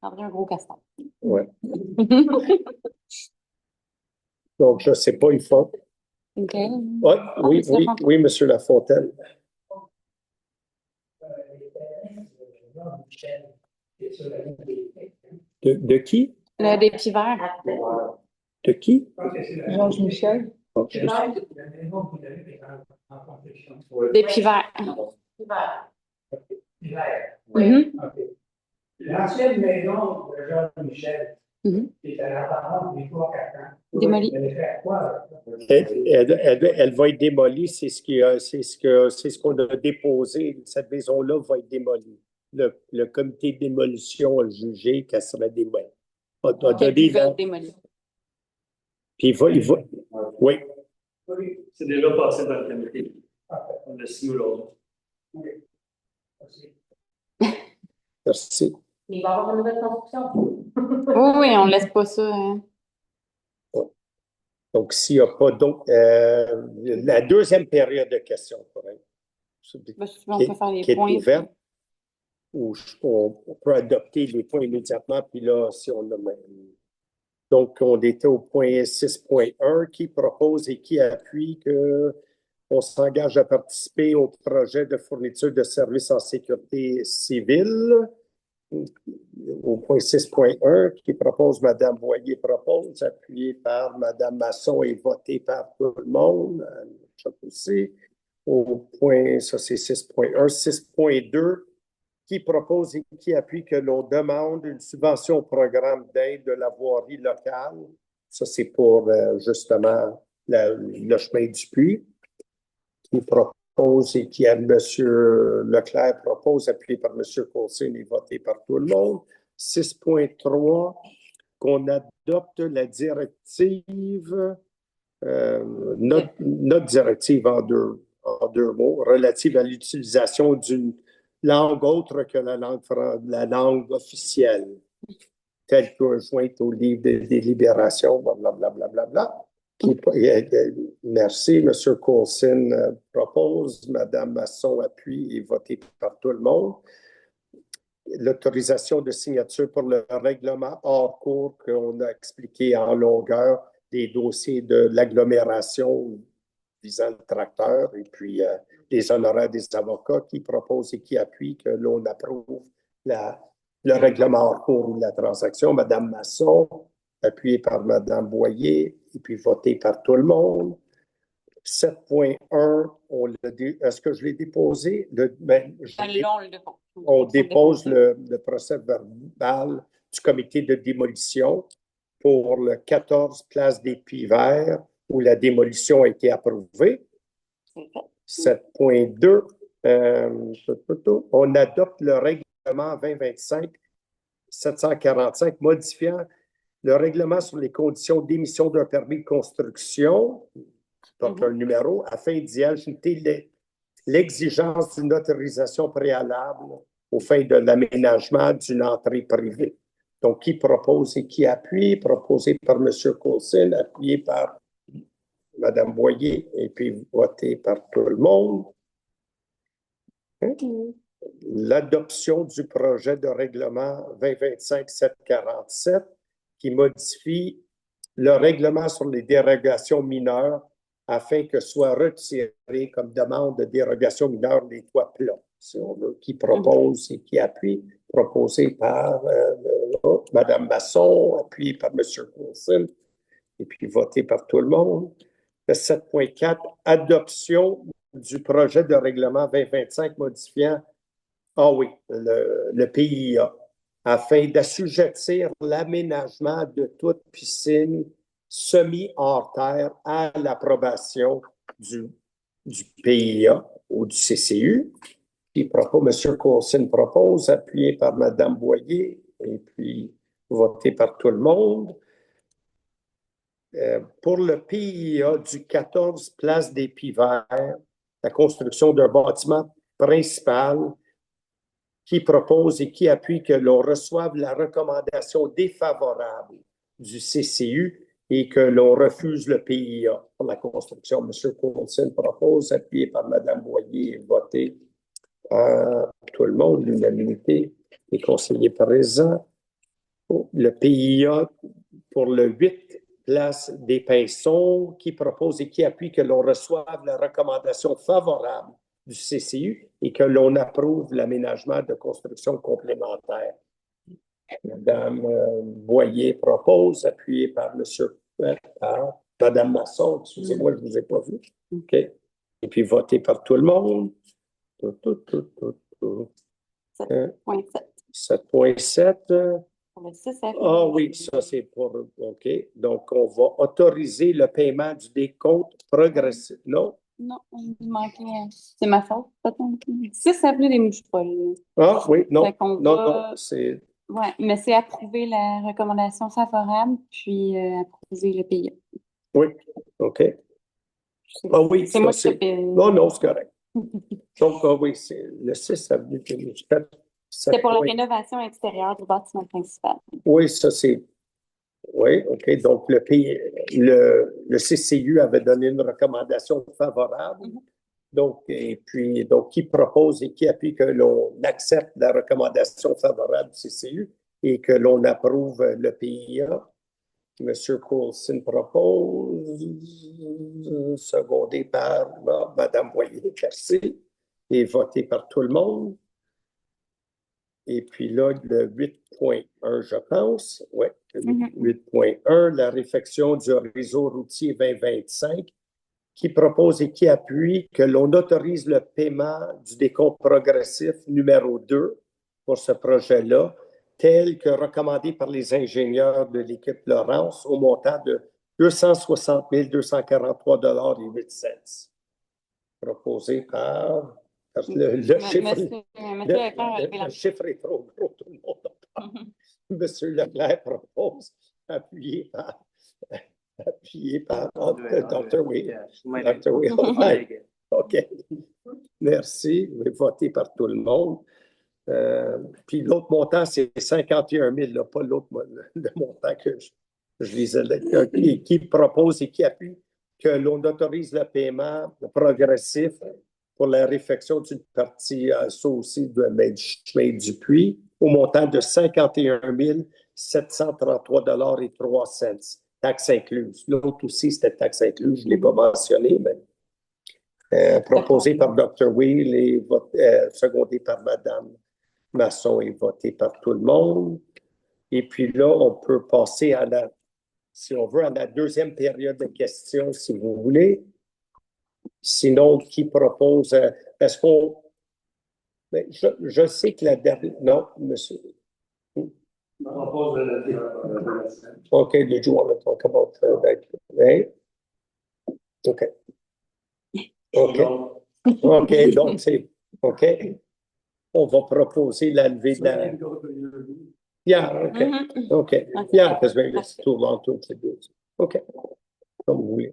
S2: Ça prendrait un gros caston.
S1: Ouais. Donc, je ne sais pas, il faut.
S2: OK.
S1: Oui, M. Lafontaine. De qui?
S2: Le dépi vert.
S1: De qui?
S7: Georges Michel.
S2: Dépi vert.
S4: L'ancienne maison de Georges Michel, qui était à l'apparence des 3-4 ans.
S2: Démolie.
S1: Elle va être démolie, c'est ce qu'on a déposé. Cette maison-là va être démolie. Le comité de démolition a jugé qu'elle serait démolie.
S2: Démolie.
S1: Puis il va. Oui.
S8: C'est déjà passé dans le comité. On a signé l'autre.
S1: Merci.
S5: Mais il va y avoir une nouvelle construction.
S2: Oui, on ne laisse pas ça. Hein.
S1: Donc, s'il n'y a pas d'autres. La deuxième période de questions, quand même.
S2: On peut faire les points.
S1: Est ouverte, où on peut adopter les points immédiatement, puis là, si on a même. Donc, on était au point 6.1 qui propose et qui appuie qu'on s'engage à participer au projet de fourniture de services en sécurité civile. Au point 6.1 qui propose, Mme Boyer propose, appuyé par Mme Masson et voté par tout le monde. Aussi. Au point, ça c'est 6.1. 6.2 qui propose et qui appuie que l'on demande une subvention au programme d'aide de la voirie locale. Ça, c'est pour justement le chemin du puits. Qui propose propose et qui, M. Leclerc propose, appuyé par M. Coulson et voté par tout le monde. 6.3, qu'on adopte la directive, notre directive en deux mots, relative à l'utilisation d'une langue autre que la langue officielle, telle que jointe au livre de délibération, blablabla. Merci, M. Coulson propose, Mme Masson appuie et voté par tout le monde. L'autorisation de signature pour le règlement hors cours qu'on a expliqué en longueur des dossiers de l'agglomération visant le tracteur et puis les honoraires des avocats qui proposent et qui appuient que l'on approuve le règlement hors cours ou la transaction. Mme Masson, appuyé par Mme Boyer et puis voté par tout le monde. 7.1, est-ce que je l'ai déposé? On dépose le procès verbal du comité de démolition pour le 14 place des Puits Verts où la démolition a été approuvée. 7.2, on adopte le règlement 2025-745 modifiant le règlement sur les conditions d'émission d'un permis de construction, donc un numéro, afin d'y ajouter l'exigence d'une autorisation préalable aux fins de l'aménagement d'une entrée privée. Donc, qui propose et qui appuie? Proposé par M. Coulson, appuyé par Mme Boyer et puis voté par tout le monde. L'adoption du projet de règlement 2025-747 qui modifie le règlement sur les dérogations mineures afin que soit retiré comme demande de dérogation mineure les toits plats, si on veut, qui propose et qui appuie, proposé par Mme Masson, appuyé par M. Coulson, et puis voté par tout le monde. Le 7.4, adoption du projet de règlement 2025 modifiant, le PIA, afin d'assujettir l'aménagement de toute piscine semi-hors terre à l'approbation du PIA ou du CCU. M. Coulson propose, appuyé par Mme Boyer et puis voté par tout le monde. Pour le PIA du 14 place des Puits Verts, la construction d'un bâtiment principal qui propose et qui appuie que l'on reçoive la recommandation défavorable du CCU et que l'on refuse le PIA pour la construction. M. Coulson propose, appuyé par Mme Boyer et voté par tout le monde, l'unanimité des conseillers présents. Le PIA pour le 8 place des Pinsons qui propose et qui appuie que l'on reçoive la recommandation favorable du CCU et que l'on approuve l'aménagement de construction complémentaire. Mme Boyer propose, appuyé par Mme Masson, excusez-moi, je ne vous ai pas vu. OK. Et puis voté par tout le monde. 7.7. Ah oui, ça c'est pour... OK. Donc, on va autoriser le paiement du décompte progressif. Non?
S2: Non, il manquait. C'est ma faute. 6 avenue des Moucheroles.
S1: Ah oui, non.
S2: Non,
S1: c'est...
S2: Oui, mais c'est approuver la recommandation favorable, puis approuver le PIA.
S1: Oui, OK. Ah oui,
S2: c'est moi qui ai payé.
S1: Non, c'est correct. Donc, oui, c'est le 6 avenue des Moucheroles.
S2: C'était pour la rénovation extérieure du bâtiment principal.
S1: Oui, ça c'est... Oui, OK. Donc, le CCU avait donné une recommandation favorable. Donc, qui propose et qui appuie que l'on accepte la recommandation favorable du CCU et que l'on approuve le PIA. M. Coulson propose, secondé par Mme Boyer, merci, et voté par tout le monde. Et puis là, le 8.1, je pense, oui, 8.1, la réfection du réseau routier 2025, qui propose et qui appuie que l'on autorise le paiement du décompte progressif numéro 2 pour ce projet-là, tel que recommandé par les ingénieurs de l'équipe Laurence au montant de 260 243,08 $. proposé par le chiffre.
S2: Monsieur Leclerc a levé la
S1: Le chiffre est trop gros, tout le monde en parle. Monsieur Leclerc propose, appuyé par Dr. Will. Dr. Will. OK. Merci. Vous votez par tout le monde. Puis l'autre montant, c'est 51 000, là, pas l'autre le montant que je lisais, qui propose et qui appuie que l'on autorise le paiement progressif pour la réfection d'une partie, ça aussi, du chemin du puits, au montant de 51 733,03 $, taxes incluses. L'autre aussi, c'était taxes incluses, je ne l'ai pas mentionné, mais proposé par Dr. Will et secondé par Mme Masson et voté par tout le monde. Et puis là, on peut passer à si on veut, à la deuxième période de questions, si vous voulez. Sinon, qui propose, est-ce qu'on... Je sais que la dernière... Non, monsieur. Okay, did you want to talk about that? Right? Okay. Okay. Okay, donc c'est... OK. On va proposer la levée de la... Yeah, okay. Okay. Yeah, because maybe it's too long to introduce. Okay. Comme vous voulez.